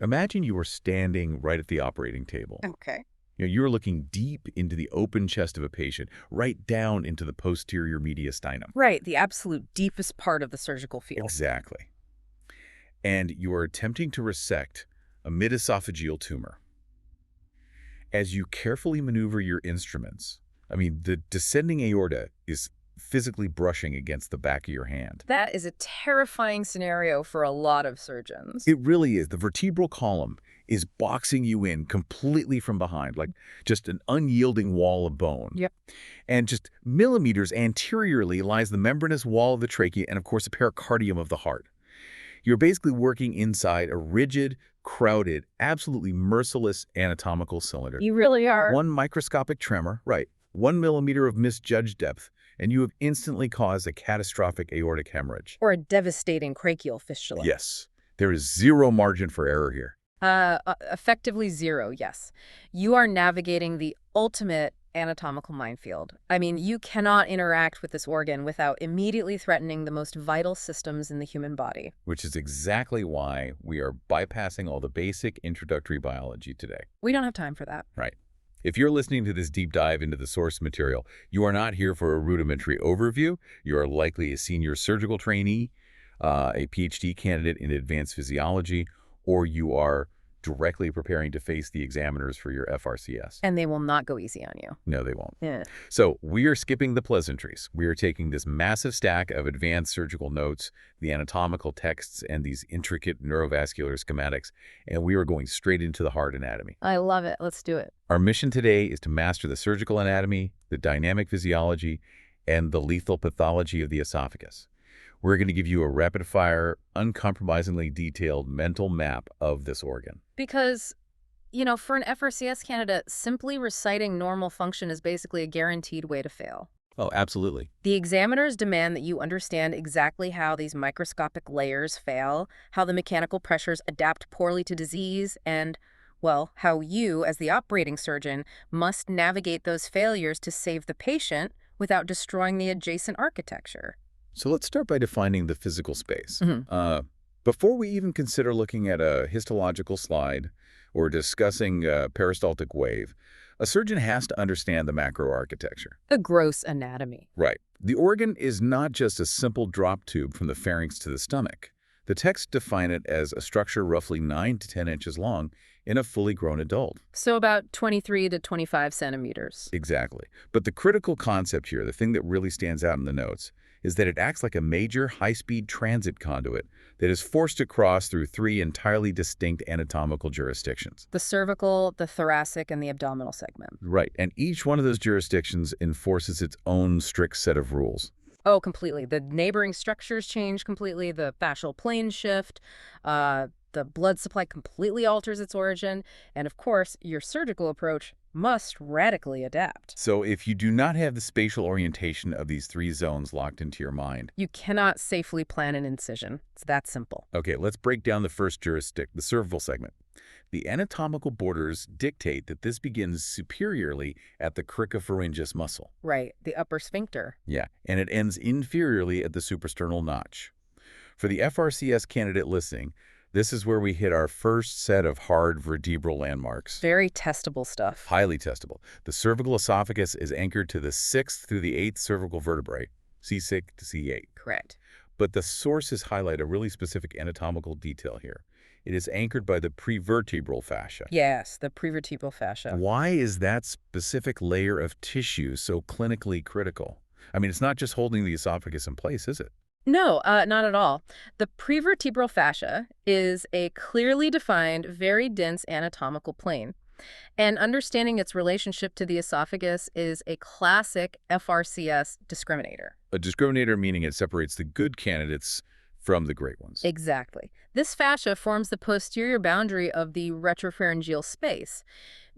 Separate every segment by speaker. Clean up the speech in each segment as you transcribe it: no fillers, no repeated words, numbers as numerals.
Speaker 1: Imagine you were standing right at the operating table.
Speaker 2: Okay.
Speaker 1: You're looking deep into the open chest of a patient, right down into the posterior mediastinum.
Speaker 2: Right, the absolute deepest part of the surgical field.
Speaker 1: Exactly. And you are attempting to resect a mid-esophageal tumor. As you carefully maneuver your instruments, the descending aorta is physically brushing against the back of your hand.
Speaker 2: That is a terrifying scenario for a lot of surgeons.
Speaker 1: It really is. The vertebral column is boxing you in completely from behind, like just an unyielding wall of bone.
Speaker 2: Yep.
Speaker 1: And just millimeters anteriorly lies the membranous wall of the trachea and, of course, the pericardium of the heart. You're basically working inside a rigid, crowded, absolutely merciless anatomical cylinder.
Speaker 2: You really are.
Speaker 1: One microscopic tremor, right, 1 millimeter of misjudged depth, and you have instantly caused a catastrophic aortic hemorrhage.
Speaker 2: Or a devastating brachial fistula.
Speaker 1: Yes. There is zero margin for error here.
Speaker 2: Effectively zero, yes. You are navigating the ultimate anatomical minefield. You cannot interact with this organ without immediately threatening the most vital systems in the human body.
Speaker 1: Which is exactly why we are bypassing all the basic introductory biology today.
Speaker 2: We don't have time for that.
Speaker 1: Right. If you're listening to this deep dive into the source material, you are not here for a rudimentary overview. You are likely a senior surgical trainee, a PhD candidate in advanced physiology, or you are directly preparing to face the examiners for your FRCS.
Speaker 2: And they will not go easy on you.
Speaker 1: No, they won't.
Speaker 2: Yeah.
Speaker 1: So we are skipping the pleasantries. We are taking this massive stack of advanced surgical notes, the anatomical texts, and these intricate neurovascular schematics, and we are going straight into the hard anatomy.
Speaker 2: I love it. Let's do it.
Speaker 1: Our mission today is to master the surgical anatomy, the dynamic physiology, and the lethal pathology of the esophagus. We're going to give you a rapid-fire, uncompromisingly detailed mental map of this organ.
Speaker 2: Because, for an FRCS candidate, simply reciting normal function is basically a guaranteed way to fail.
Speaker 1: Oh, absolutely.
Speaker 2: The examiners demand that you understand exactly how these microscopic layers fail, how the mechanical pressures adapt poorly to disease, and, well, how you, as the operating surgeon, must navigate those failures to save the patient without destroying the adjacent architecture.
Speaker 1: So let's start by defining the physical space. Before we even consider looking at a histological slide or discussing a peristaltic wave, a surgeon has to understand the macroarchitecture.
Speaker 2: The gross anatomy.
Speaker 1: Right. The organ is not just a simple drop tube from the pharynx to the stomach. The texts define it as a structure roughly 9 to 10 inches long in a fully grown adult.
Speaker 2: So about 23 to 25 centimeters.
Speaker 1: Exactly. But the critical concept here, the thing that really stands out in the notes, is that it acts like a major high-speed transit conduit that is forced across through 3 entirely distinct anatomical jurisdictions.
Speaker 2: The cervical, the thoracic, and the abdominal segment.
Speaker 1: Right, and each one of those jurisdictions enforces its own strict set of rules.
Speaker 2: Oh, completely. The neighboring structures change completely. The fascial planes shift. The blood supply completely alters its origin. And of course, your surgical approach must radically adapt.
Speaker 1: So if you do not have the spatial orientation of these 3 zones locked into your mind,
Speaker 2: you cannot safely plan an incision. It's that simple.
Speaker 1: Okay, let's break down the first jurisdiction, the cervical segment. The anatomical borders dictate that this begins superiorly at the cricopharyngeus muscle.
Speaker 2: Right, the upper sphincter.
Speaker 1: Yeah, and it ends inferiorly at the suprasternal notch. For the FRCS candidate listening, this is where we hit our first set of hard vertebral landmarks.
Speaker 2: Very testable stuff.
Speaker 1: Highly testable. The cervical esophagus is anchored to the 6th through the 8th cervical vertebrae, C6 to C8.
Speaker 2: Correct.
Speaker 1: But the sources highlight a really specific anatomical detail here. It is anchored by the prevertebral fascia.
Speaker 2: Yes, the prevertebral fascia.
Speaker 1: Why is that specific layer of tissue so clinically critical? It's not just holding the esophagus in place, is it?
Speaker 2: No, not at all. The prevertebral fascia is a clearly defined, very dense anatomical plane. And understanding its relationship to the esophagus is a classic FRCS discriminator.
Speaker 1: A discriminator meaning it separates the good candidates from the great ones.
Speaker 2: Exactly. This fascia forms the posterior boundary of the retropharyngeal space.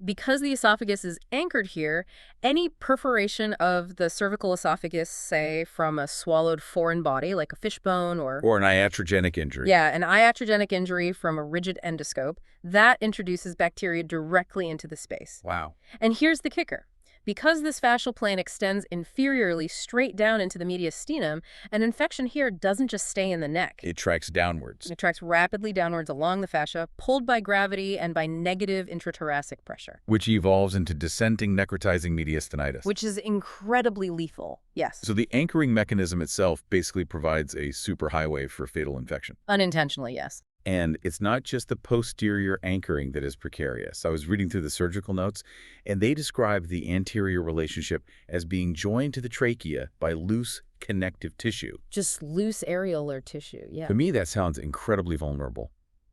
Speaker 2: Because the esophagus is anchored here, any perforation of the cervical esophagus, say from a swallowed foreign body like a fishbone or
Speaker 1: an iatrogenic injury.
Speaker 2: Yeah, an iatrogenic injury from a rigid endoscope, that introduces bacteria directly into the space.
Speaker 1: Wow.
Speaker 2: And here's the kicker. Because this fascial plane extends inferiorly straight down into the mediastinum, an infection here doesn't just stay in the neck.
Speaker 1: It tracks downwards.
Speaker 2: It tracks rapidly downwards along the fascia, pulled by gravity and by negative intrathoracic pressure.
Speaker 1: Which evolves into dissenting necrotizing mediastinitis.
Speaker 2: Which is incredibly lethal, yes.
Speaker 1: So the anchoring mechanism itself basically provides a superhighway for fatal infection.
Speaker 2: Unintentionally, yes.
Speaker 1: And it's not just the posterior anchoring that is precarious. I was reading through the surgical notes, and they describe the anterior relationship as being joined to the trachea by loose connective tissue.
Speaker 2: Just loose areolar tissue, yeah.
Speaker 1: To me, that sounds incredibly vulnerable.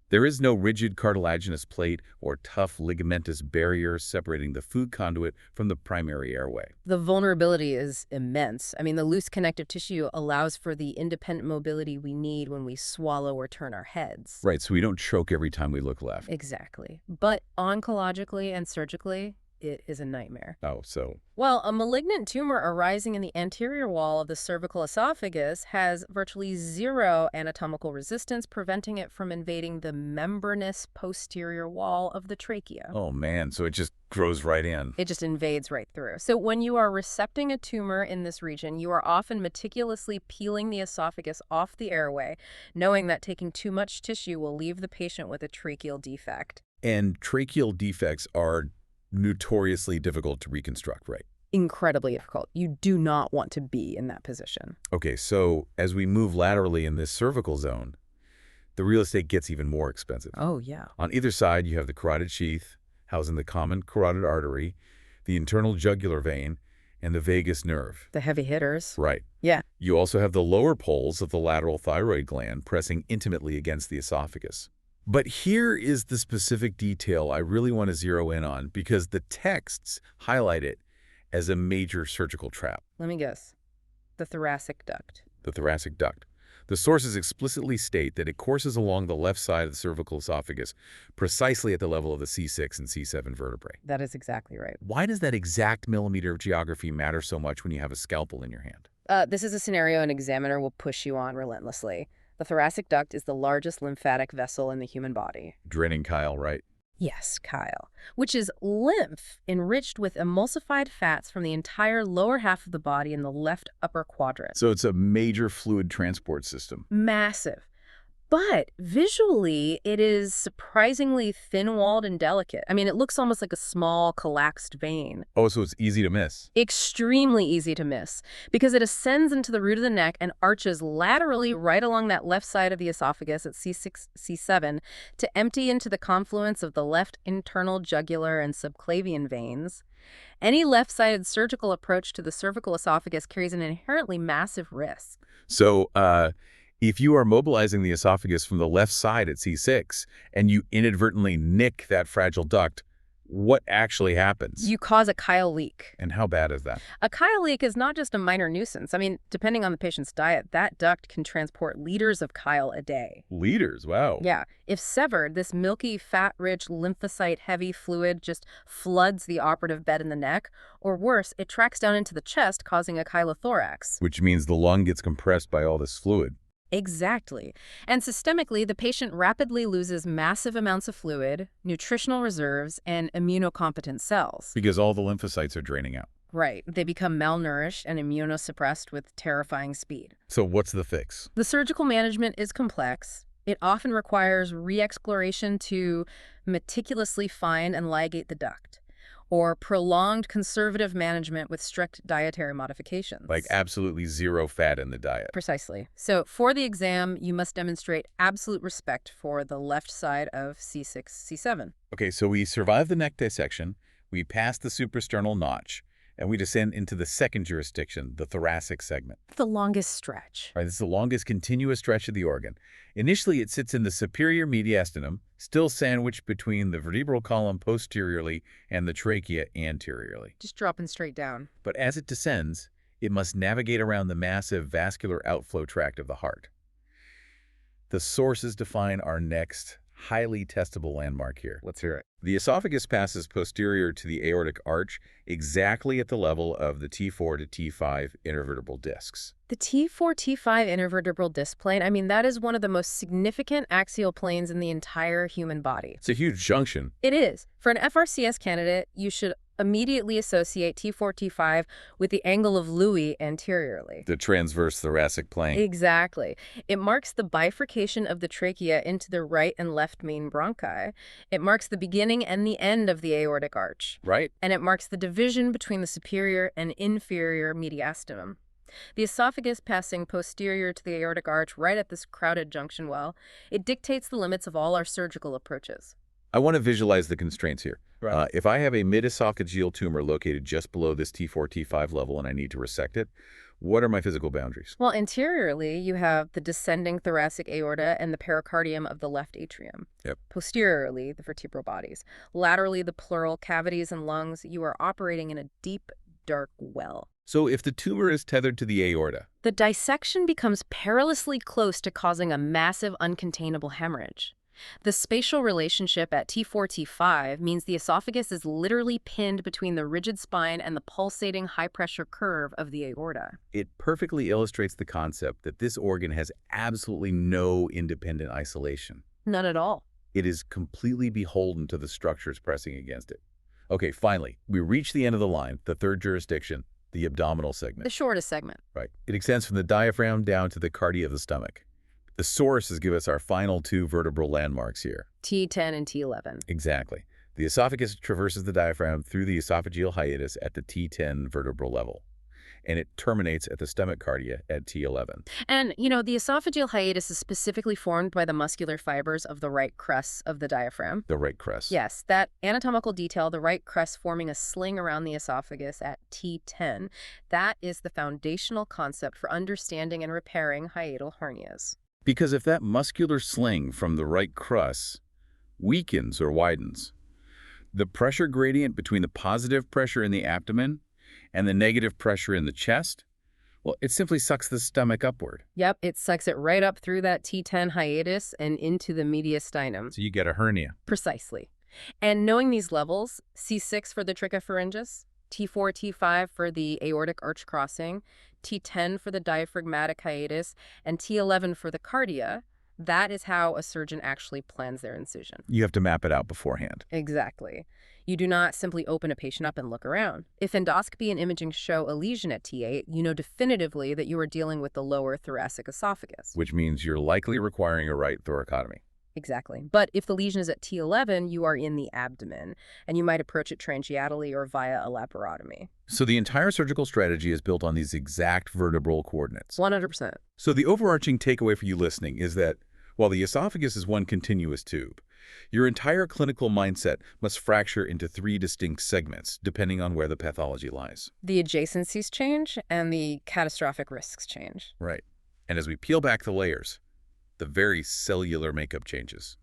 Speaker 1: There is no rigid cartilaginous plate or tough ligamentous barrier separating the food conduit from the primary airway.
Speaker 2: The vulnerability is immense. I mean, the loose connective tissue allows for the independent mobility we need when we swallow or turn our heads.
Speaker 1: Right, so we don't choke every time we look left.
Speaker 2: Exactly. But oncologically and surgically, it is a nightmare.
Speaker 1: Oh, so...
Speaker 2: Well, a malignant tumor arising in the anterior wall of the cervical esophagus has virtually zero anatomical resistance, preventing it from invading the membranous posterior wall of the trachea.
Speaker 1: Oh, man, so it just grows right in.
Speaker 2: It just invades right through. So when you are resecting a tumor in this region, you are often meticulously peeling the esophagus off the airway, knowing that taking too much tissue will leave the patient with a tracheal defect.
Speaker 1: And tracheal defects are notoriously difficult to reconstruct, right?
Speaker 2: Incredibly difficult. You do not want to be in that position.
Speaker 1: Okay, so as we move laterally in this cervical zone, the real estate gets even more expensive.
Speaker 2: Oh, yeah.
Speaker 1: On either side, you have the carotid sheath, housing the common carotid artery, the internal jugular vein, and the vagus nerve.
Speaker 2: The heavy hitters.
Speaker 1: Right.
Speaker 2: Yeah.
Speaker 1: You also have the lower poles of the lateral thyroid gland pressing intimately against the esophagus. But here is the specific detail I really want to zero in on because the texts highlight it as a major surgical trap.
Speaker 2: Let me guess. The thoracic duct.
Speaker 1: The thoracic duct. The sources explicitly state that it courses along the left side of the cervical esophagus, precisely at the level of the C6 and C7 vertebrae.
Speaker 2: That is exactly right.
Speaker 1: Why does that exact millimeter of geography matter so much when you have a scalpel in your hand?
Speaker 2: This is a scenario an examiner will push you on relentlessly. The thoracic duct is the largest lymphatic vessel in the human body.
Speaker 1: Draining chyle, right?
Speaker 2: Yes, chyle, which is lymph enriched with emulsified fats from the entire lower half of the body in the left upper quadrant.
Speaker 1: So it's a major fluid transport system.
Speaker 2: Massive. But visually, it is surprisingly thin-walled and delicate. I mean, it looks almost like a small, collapsed vein.
Speaker 1: Oh, so it's easy to miss.
Speaker 2: Extremely easy to miss, because it ascends into the root of the neck and arches laterally right along that left side of the esophagus at C6, C7 to empty into the confluence of the left internal jugular and subclavian veins. Any left-sided surgical approach to the cervical esophagus carries an inherently massive risk.
Speaker 1: So, if you are mobilizing the esophagus from the left side at C6 and you inadvertently nick that fragile duct, what actually happens?
Speaker 2: You cause a chyle leak.
Speaker 1: And how bad is that?
Speaker 2: A chyle leak is not just a minor nuisance. I mean, depending on the patient's diet, that duct can transport liters of chyle a day.
Speaker 1: Liters? Wow.
Speaker 2: Yeah. If severed, this milky, fat-rich, lymphocyte-heavy fluid just floods the operative bed in the neck, or worse, it tracks down into the chest, causing a chylothorax.
Speaker 1: Which means the lung gets compressed by all this fluid.
Speaker 2: Exactly. And systemically, the patient rapidly loses massive amounts of fluid, nutritional reserves, and immunocompetent cells.
Speaker 1: Because all the lymphocytes are draining out.
Speaker 2: Right. They become malnourished and immunosuppressed with terrifying speed.
Speaker 1: So what's the fix?
Speaker 2: The surgical management is complex. It often requires re-exploration to meticulously find and ligate the duct, or prolonged conservative management with strict dietary modifications.
Speaker 1: Like absolutely zero fat in the diet.
Speaker 2: Precisely. So for the exam, you must demonstrate absolute respect for the left side of C6, C7.
Speaker 1: Okay, so we survive the neck dissection, we pass the suprasternal notch, and we descend into the second jurisdiction, the thoracic segment.
Speaker 2: The longest stretch.
Speaker 1: All right, this is the longest continuous stretch of the organ. Initially, it sits in the superior mediastinum, still sandwiched between the vertebral column posteriorly and the trachea anteriorly.
Speaker 2: Just dropping straight down.
Speaker 1: But as it descends, it must navigate around the massive vascular outflow tract of the heart. The sources define our next highly testable landmark here. Let's hear it. The esophagus passes posterior to the aortic arch exactly at the level of the T4 to T5 intervertebral discs.
Speaker 2: The T4-T5 intervertebral disc plane, I mean, that is one of the most significant axial planes in the entire human body.
Speaker 1: It's a huge junction.
Speaker 2: It is. For an FRCS candidate, you should Immediately associate T4, T5 with the angle of Louis anteriorly.
Speaker 1: The transverse thoracic plane.
Speaker 2: Exactly. It marks the bifurcation of the trachea into the right and left main bronchi. It marks the beginning and the end of the aortic arch.
Speaker 1: Right.
Speaker 2: And it marks the division between the superior and inferior mediastinum. The esophagus passing posterior to the aortic arch right at this crowded junction well, it dictates the limits of all our surgical approaches.
Speaker 1: I want to visualize the constraints here.
Speaker 3: Right.
Speaker 1: If I have a mid-esophageal tumor located just below this T4, T5 level and I need to resect it, what are my physical boundaries?
Speaker 2: Well, anteriorly, you have the descending thoracic aorta and the pericardium of the left atrium.
Speaker 1: Yep.
Speaker 2: Posteriorly, the vertebral bodies. Laterally, the pleural cavities and lungs. You are operating in a deep, dark well.
Speaker 1: So if the tumor is tethered to the aorta,
Speaker 2: The dissection becomes perilously close to causing a massive, uncontainable hemorrhage. The spatial relationship at T4, T5 means the esophagus is literally pinned between the rigid spine and the pulsating high-pressure curve of the aorta.
Speaker 1: it perfectly illustrates the concept that this organ has absolutely no independent isolation.
Speaker 2: None at all.
Speaker 1: It is completely beholden to the structures pressing against it. Okay, finally, we reach the end of the line, the third jurisdiction, the abdominal segment.
Speaker 2: The shortest segment.
Speaker 1: Right. It extends from the diaphragm down to the cardia of the stomach. The sources give us our final two vertebral landmarks here.
Speaker 2: T10 and T11.
Speaker 1: Exactly. The esophagus traverses the diaphragm through the esophageal hiatus at the T10 vertebral level, and it terminates at the stomach cardia at T11.
Speaker 2: And, the esophageal hiatus is specifically formed by the muscular fibers of the right crest of the diaphragm.
Speaker 1: The right crest.
Speaker 2: Yes, that anatomical detail, the right crest forming a sling around the esophagus at T10, that is the foundational concept for understanding and repairing hiatal hernias.
Speaker 1: Because if that muscular sling from the right crust weakens or widens, the pressure gradient between the positive pressure in the abdomen and the negative pressure in the chest, well, it simply sucks the stomach upward.
Speaker 2: Yep, it sucks it right up through that T10 hiatus and into the mediastinum.
Speaker 1: So you get a hernia.
Speaker 2: Precisely. And knowing these levels, C6 for the trichopharyngeus, T4, T5 for the aortic arch crossing, T10 for the diaphragmatic hiatus, and T11 for the cardia, that is how a surgeon actually plans their incision.
Speaker 1: You have to map it out beforehand.
Speaker 2: Exactly. You do not simply open a patient up and look around. If endoscopy and imaging show a lesion at T8, you know definitively that you are dealing with the lower thoracic esophagus.
Speaker 1: Which means you're likely requiring a right thoracotomy.
Speaker 2: Exactly. But if the lesion is at T11, you are in the abdomen, and you might approach it transiatally or via a laparotomy.
Speaker 1: So the entire surgical strategy is built on these exact vertebral coordinates.
Speaker 2: 100%.
Speaker 1: So the overarching takeaway for you listening is that while the esophagus is one continuous tube, your entire clinical mindset must fracture into three distinct segments, depending on where the pathology lies.
Speaker 2: The adjacencies change, and the catastrophic risks change.
Speaker 1: Right. And as we peel back the layers, the very cellular makeup changes.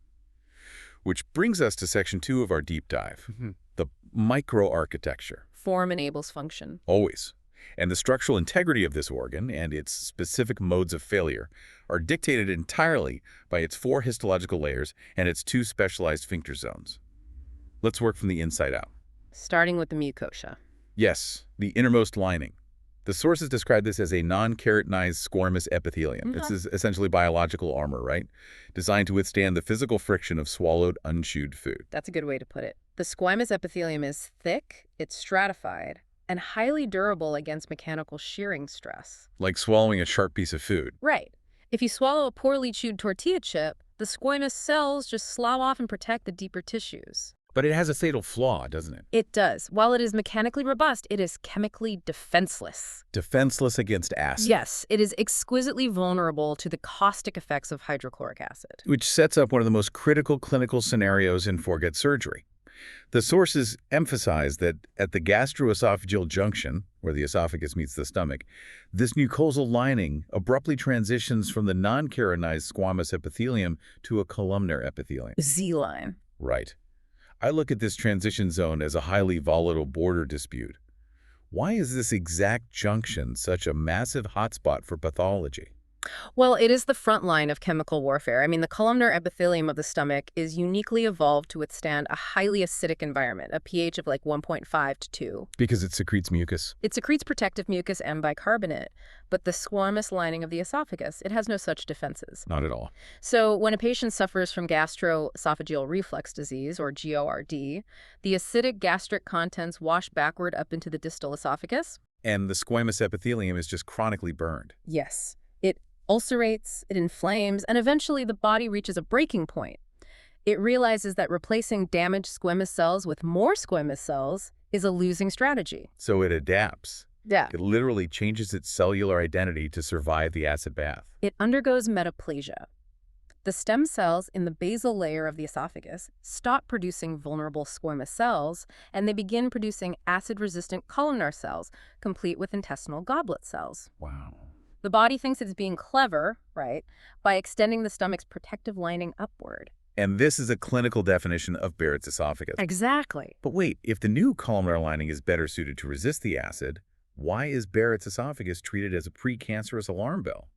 Speaker 1: Which brings us to section 2 of our deep dive, the microarchitecture.
Speaker 2: Form enables function.
Speaker 1: Always. And the structural integrity of this organ and its specific modes of failure are dictated entirely by its 4 histological layers and its 2 specialized sphincter zones. Let's work from the inside out.
Speaker 2: Starting with the mucosa.
Speaker 1: Yes, the innermost lining. The sources describe this as a non-keratinized squamous epithelium. It's essentially biological armor, right? Designed to withstand the physical friction of swallowed, unchewed food.
Speaker 2: That's a good way to put it. The squamous epithelium is thick, it's stratified, and highly durable against mechanical shearing stress.
Speaker 1: Like swallowing a sharp piece of food.
Speaker 2: Right. If you swallow a poorly chewed tortilla chip, the squamous cells just slough off and protect the deeper tissues.
Speaker 1: But it has a fatal flaw, doesn't it?
Speaker 2: It does. While it is mechanically robust, it is chemically defenseless.
Speaker 1: Defenseless against acid.
Speaker 2: Yes, it is exquisitely vulnerable to the caustic effects of hydrochloric acid.
Speaker 1: Which sets up one of the most critical clinical scenarios in foregut surgery. The sources emphasize that at the gastroesophageal junction, where the esophagus meets the stomach, this mucosal lining abruptly transitions from the non-keratinized squamous epithelium to a columnar epithelium.
Speaker 2: Z-line.
Speaker 1: Right. I look at this transition zone as a highly volatile border dispute. Why is this exact junction such a massive hotspot for pathology?
Speaker 2: Well, it is the front line of chemical warfare. I mean, the columnar epithelium of the stomach is uniquely evolved to withstand a highly acidic environment, a pH of like 1.5 to 2.
Speaker 1: Because it secretes mucus.
Speaker 2: It secretes protective mucus and bicarbonate, but the squamous lining of the esophagus, it has no such defenses.
Speaker 1: Not at all.
Speaker 2: So when a patient suffers from gastroesophageal reflux disease, or GORD, the acidic gastric contents wash backward up into the distal esophagus.
Speaker 1: And the squamous epithelium is just chronically burned.
Speaker 2: Yes, it ulcerates, it inflames, and eventually the body reaches a breaking point. It realizes that replacing damaged squamous cells with more squamous cells is a losing strategy.
Speaker 1: So it adapts.
Speaker 2: Yeah.
Speaker 1: It literally changes its cellular identity to survive the acid bath.
Speaker 2: It undergoes metaplasia. The stem cells in the basal layer of the esophagus stop producing vulnerable squamous cells, and they begin producing acid-resistant columnar cells, complete with intestinal goblet cells.
Speaker 1: Wow.
Speaker 2: The body thinks it's being clever, right, by extending the stomach's protective lining upward.
Speaker 1: And this is a clinical definition of Barrett's esophagus.
Speaker 2: Exactly.
Speaker 1: But wait, if the new columnar lining is better suited to resist the acid, why is Barrett's esophagus treated as a precancerous alarm bell?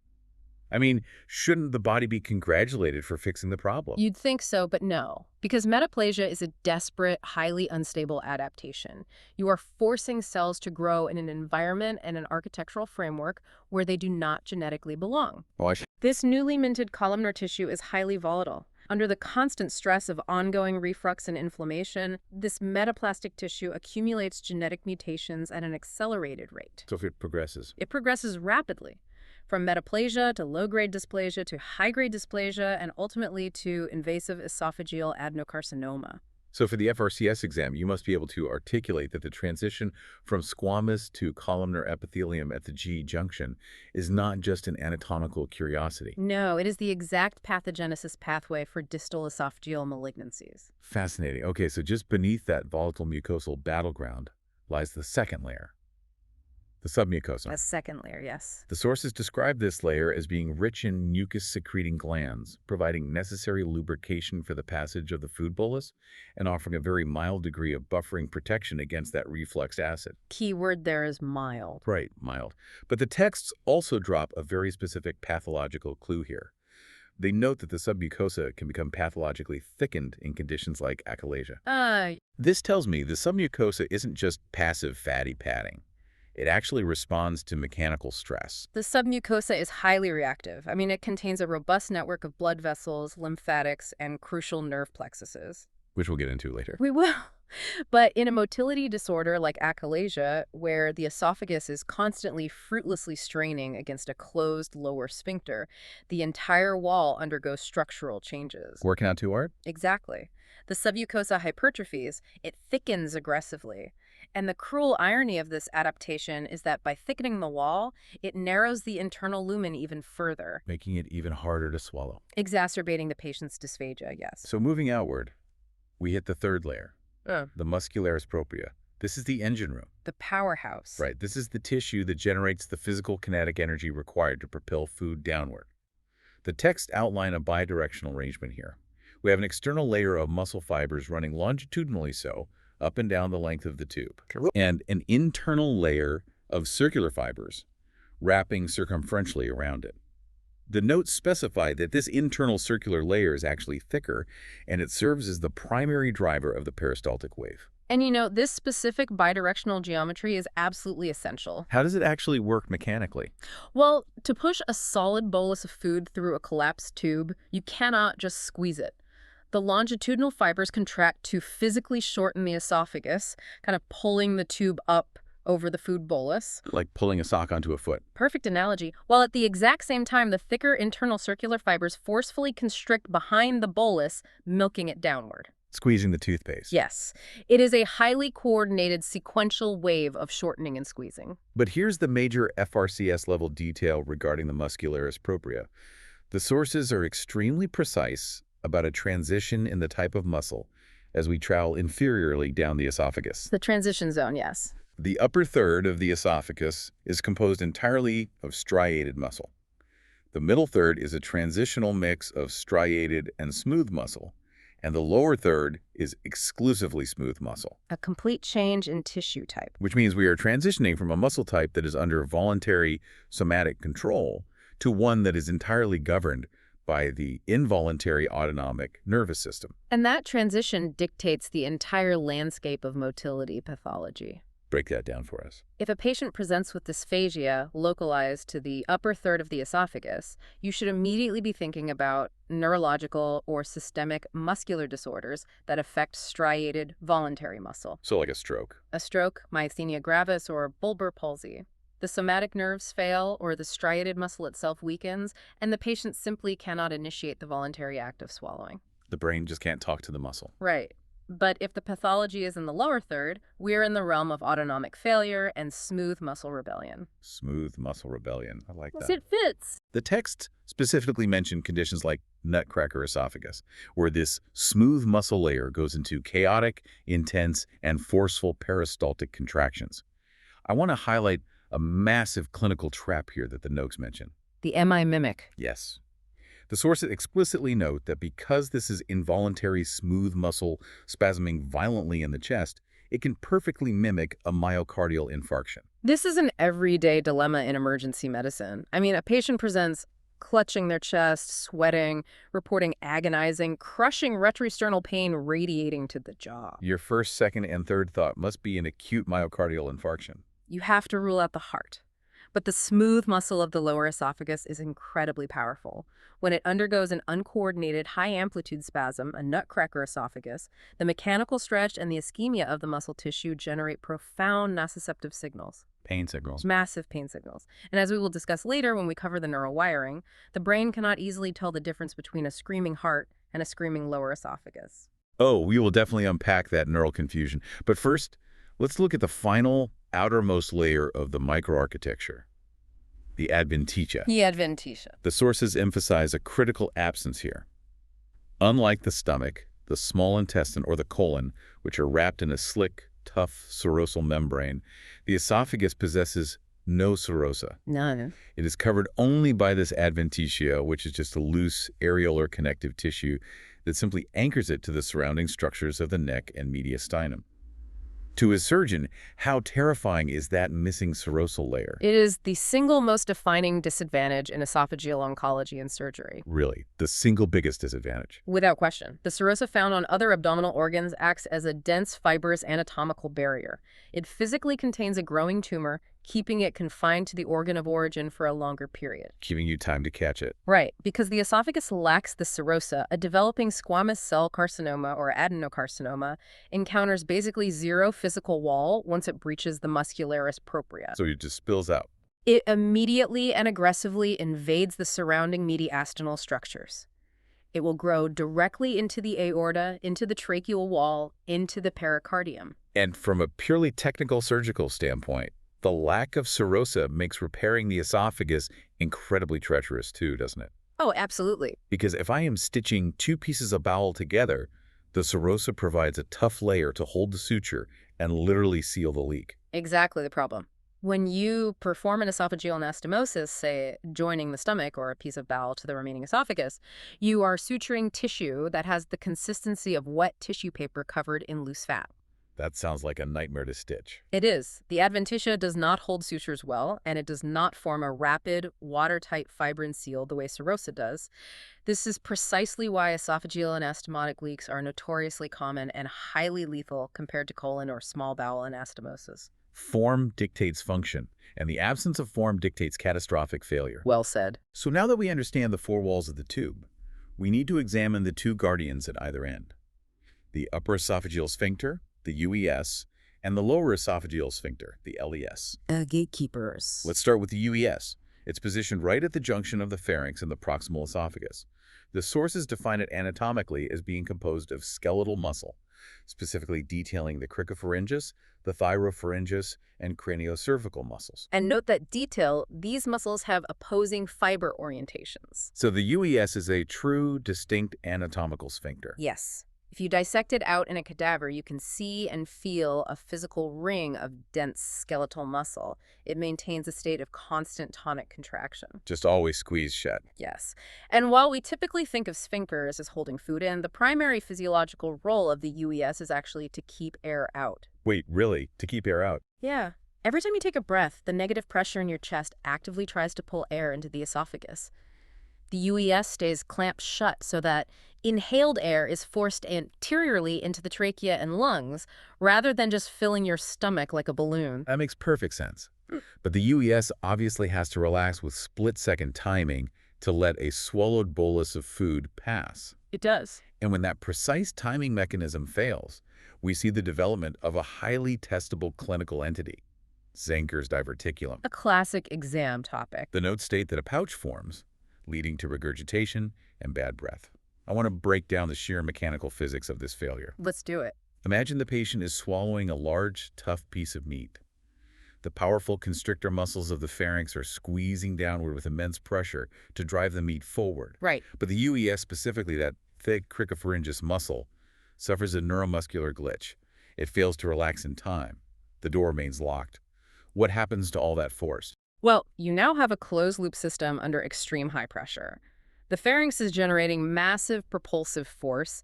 Speaker 1: I mean, shouldn't the body be congratulated for fixing the problem?
Speaker 2: You'd think so, but no. Because metaplasia is a desperate, highly unstable adaptation. You are forcing cells to grow in an environment and an architectural framework where they do not genetically belong. This newly minted columnar tissue is highly volatile. Under the constant stress of ongoing reflux and inflammation, this metaplastic tissue accumulates genetic mutations at an accelerated rate.
Speaker 1: So if it progresses.
Speaker 2: It progresses rapidly, from metaplasia to low-grade dysplasia to high-grade dysplasia and ultimately to invasive esophageal adenocarcinoma.
Speaker 1: So for the FRCS exam, you must be able to articulate that the transition from squamous to columnar epithelium at the G junction is not just an anatomical curiosity.
Speaker 2: No, it is the exact pathogenesis pathway for distal esophageal malignancies.
Speaker 1: Fascinating. Okay, so just beneath that volatile mucosal battleground lies the second layer, the submucosa.
Speaker 2: A second layer, yes.
Speaker 1: The sources describe this layer as being rich in mucus-secreting glands, providing necessary lubrication for the passage of the food bolus and offering a very mild degree of buffering protection against that reflux acid.
Speaker 2: Key word there is mild.
Speaker 1: Right, mild. But the texts also drop a very specific pathological clue here. They note that the submucosa can become pathologically thickened in conditions like achalasia. This tells me the submucosa isn't just passive fatty padding. It actually responds to mechanical stress.
Speaker 2: The submucosa is highly reactive. I mean, it contains a robust network of blood vessels, lymphatics, and crucial nerve plexuses.
Speaker 1: Which we'll get into later.
Speaker 2: We will. But in a motility disorder like achalasia, where the esophagus is constantly fruitlessly straining against a closed lower sphincter, the entire wall undergoes structural changes.
Speaker 1: Working out too hard?
Speaker 2: Exactly. The submucosa hypertrophies, it thickens aggressively. And the cruel irony of this adaptation is that by thickening the wall, it narrows the internal lumen even further,
Speaker 1: Making it even harder to swallow.
Speaker 2: exacerbating the patient's dysphagia, yes.
Speaker 1: So moving outward, we hit the third layer, the muscularis propria. This is the engine room.
Speaker 2: The powerhouse.
Speaker 1: Right, this is the tissue that generates the physical kinetic energy required to propel food downward. The text outline a bidirectional arrangement here. We have an external layer of muscle fibers running longitudinally up and down the length of the tube, and an internal layer of circular fibers wrapping circumferentially around it. The notes specify that this internal circular layer is actually thicker, and it serves as the primary driver of the peristaltic wave.
Speaker 2: And you know, this specific bidirectional geometry is absolutely essential.
Speaker 1: How does it actually work mechanically?
Speaker 2: Well, to push a solid bolus of food through a collapsed tube, you cannot just squeeze it. The longitudinal fibers contract to physically shorten the esophagus, kind of pulling the tube up over the food bolus.
Speaker 1: Like pulling a sock onto a foot.
Speaker 2: Perfect analogy. While at the exact same time, the thicker internal circular fibers forcefully constrict behind the bolus, milking it downward.
Speaker 1: Squeezing the toothpaste.
Speaker 2: Yes. It is a highly coordinated sequential wave of shortening and squeezing.
Speaker 1: But here's the major FRCS level detail regarding the muscularis propria. The sources are extremely precise about a transition in the type of muscle as we travel inferiorly down the esophagus.
Speaker 2: The transition zone, yes.
Speaker 1: The upper third of the esophagus is composed entirely of striated muscle. The middle third is a transitional mix of striated and smooth muscle, and the lower third is exclusively smooth muscle.
Speaker 2: A complete change in tissue type.
Speaker 1: Which means we are transitioning from a muscle type that is under voluntary somatic control to one that is entirely governed by the involuntary autonomic nervous system.
Speaker 2: And that transition dictates the entire landscape of motility pathology.
Speaker 1: Break that down for us.
Speaker 2: If a patient presents with dysphagia localized to the upper third of the esophagus, you should immediately be thinking about neurological or systemic muscular disorders that affect striated voluntary muscle.
Speaker 1: So like a stroke.
Speaker 2: A stroke, myasthenia gravis, or bulbar palsy. The somatic nerves fail or the striated muscle itself weakens, and the patient simply cannot initiate the voluntary act of swallowing.
Speaker 1: The brain just can't talk to the muscle.
Speaker 2: Right. But if the pathology is in the lower third, we're in the realm of autonomic failure and smooth muscle rebellion.
Speaker 1: Smooth muscle rebellion. I like that.
Speaker 2: It fits.
Speaker 1: The text specifically mentioned conditions like nutcracker esophagus, where this smooth muscle layer goes into chaotic, intense, and forceful peristaltic contractions. I want to highlight a massive clinical trap here that the notes mention.
Speaker 2: The MI mimic.
Speaker 1: Yes. The sources explicitly note that because this is involuntary smooth muscle spasming violently in the chest, it can perfectly mimic a myocardial infarction.
Speaker 2: This is an everyday dilemma in emergency medicine. I mean, a patient presents clutching their chest, sweating, reporting agonizing, crushing retrosternal pain radiating to the jaw.
Speaker 1: Your first, second, and third thought must be an acute myocardial infarction.
Speaker 2: You have to rule out the heart. But the smooth muscle of the lower esophagus is incredibly powerful. When it undergoes an uncoordinated high-amplitude spasm, a nutcracker esophagus, the mechanical stretch and the ischemia of the muscle tissue generate profound nociceptive signals.
Speaker 1: Pain signals.
Speaker 2: Massive pain signals. And as we will discuss later when we cover the neural wiring, the brain cannot easily tell the difference between a screaming heart and a screaming lower esophagus.
Speaker 1: Oh, we will definitely unpack that neural confusion. But first, let's look at the final outermost layer of the microarchitecture. The adventitia.
Speaker 2: The adventitia.
Speaker 1: The sources emphasize a critical absence here. Unlike the stomach, the small intestine, or the colon, which are wrapped in a slick, tough serosal membrane, the esophagus possesses no serosa.
Speaker 2: None.
Speaker 1: It is covered only by this adventitia, which is just a loose areolar connective tissue that simply anchors it to the surrounding structures of the neck and mediastinum. To a surgeon, how terrifying is that missing serosal layer?
Speaker 2: It is the single most defining disadvantage in esophageal oncology and surgery.
Speaker 1: Really, the single biggest disadvantage.
Speaker 2: Without question. The serosa found on other abdominal organs acts as a dense, fibrous anatomical barrier. It physically contains a growing tumor, keeping it confined to the organ of origin for a longer period.
Speaker 1: Giving you time to catch it.
Speaker 2: Right. Because the esophagus lacks the serosa, a developing squamous cell carcinoma or adenocarcinoma encounters basically zero physical wall once it breaches the muscularis propria.
Speaker 1: So it just spills out.
Speaker 2: It immediately and aggressively invades the surrounding mediastinal structures. It will grow directly into the aorta, into the tracheal wall, into the pericardium.
Speaker 1: And from a purely technical surgical standpoint, the lack of serosa makes repairing the esophagus incredibly treacherous too, doesn't it?
Speaker 2: Oh, absolutely.
Speaker 1: Because if I am stitching two pieces of bowel together, the serosa provides a tough layer to hold the suture and literally seal the leak.
Speaker 2: Exactly the problem. When you perform an esophageal anastomosis, say joining the stomach or a piece of bowel to the remaining esophagus, you are suturing tissue that has the consistency of wet tissue paper covered in loose fat.
Speaker 1: That sounds like a nightmare to stitch.
Speaker 2: It is. The adventitia does not hold sutures well, and it does not form a rapid, watertight fibrin seal the way serosa does. This is precisely why esophageal anastomotic leaks are notoriously common and highly lethal compared to colon or small bowel anastomosis.
Speaker 1: Form dictates function, and the absence of form dictates catastrophic failure.
Speaker 2: Well said.
Speaker 1: So now that we understand the four walls of the tube, we need to examine the two guardians at either end. The upper esophageal sphincter, the UES, and the lower esophageal sphincter, the LES.
Speaker 2: Gatekeepers.
Speaker 1: Let's start with the UES. It's positioned right at the junction of the pharynx and the proximal esophagus. The sources define it anatomically as being composed of skeletal muscle, specifically detailing the cricopharyngeus, the thyropharyngeus, and craniocervical muscles.
Speaker 2: And note that detail, these muscles have opposing fiber orientations.
Speaker 1: So the UES is a true, distinct anatomical sphincter.
Speaker 2: Yes. If you dissect it out in a cadaver, you can see and feel a physical ring of dense skeletal muscle. It maintains a state of constant tonic contraction.
Speaker 1: Just always squeezed shut.
Speaker 2: Yes. And while we typically think of sphincters as holding food in, the primary physiological role of the UES is actually to keep air out.
Speaker 1: Wait, really? To keep air out?
Speaker 2: Yeah. Every time you take a breath, the negative pressure in your chest actively tries to pull air into the esophagus. The UES stays clamped shut so that inhaled air is forced anteriorly into the trachea and lungs, rather than just filling your stomach like a balloon.
Speaker 1: That makes perfect sense. But the UES obviously has to relax with split-second timing to let a swallowed bolus of food pass.
Speaker 2: It does.
Speaker 1: And when that precise timing mechanism fails, we see the development of a highly testable clinical entity, Zenker's diverticulum.
Speaker 2: A classic exam topic.
Speaker 1: The notes state that a pouch forms, leading to regurgitation and bad breath. I want to break down the sheer mechanical physics of this failure.
Speaker 2: Let's do it.
Speaker 1: Imagine the patient is swallowing a large, tough piece of meat. The powerful constrictor muscles of the pharynx are squeezing downward with immense pressure to drive the meat forward.
Speaker 2: Right.
Speaker 1: But the UES, specifically that thick cricopharyngeus muscle, suffers a neuromuscular glitch. It fails to relax in time. The door remains locked. What happens to all that force?
Speaker 2: Well, you now have a closed-loop system under extreme high pressure. The pharynx is generating massive propulsive force,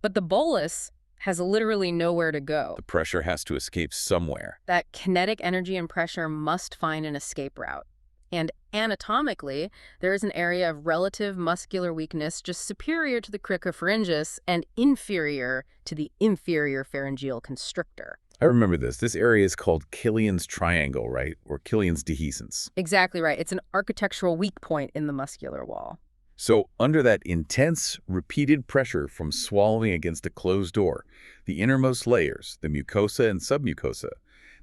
Speaker 2: but the bolus has literally nowhere to go.
Speaker 1: The pressure has to escape somewhere.
Speaker 2: That kinetic energy and pressure must find an escape route. And anatomically, there is an area of relative muscular weakness just superior to the cricopharyngeus and inferior to the inferior pharyngeal constrictor.
Speaker 1: I remember this. This area is called Killian's triangle, right? Or Killian's dehiscence.
Speaker 2: Exactly right. It's an architectural weak point in the muscular wall.
Speaker 1: So under that intense, repeated pressure from swallowing against a closed door, the innermost layers, the mucosa and submucosa,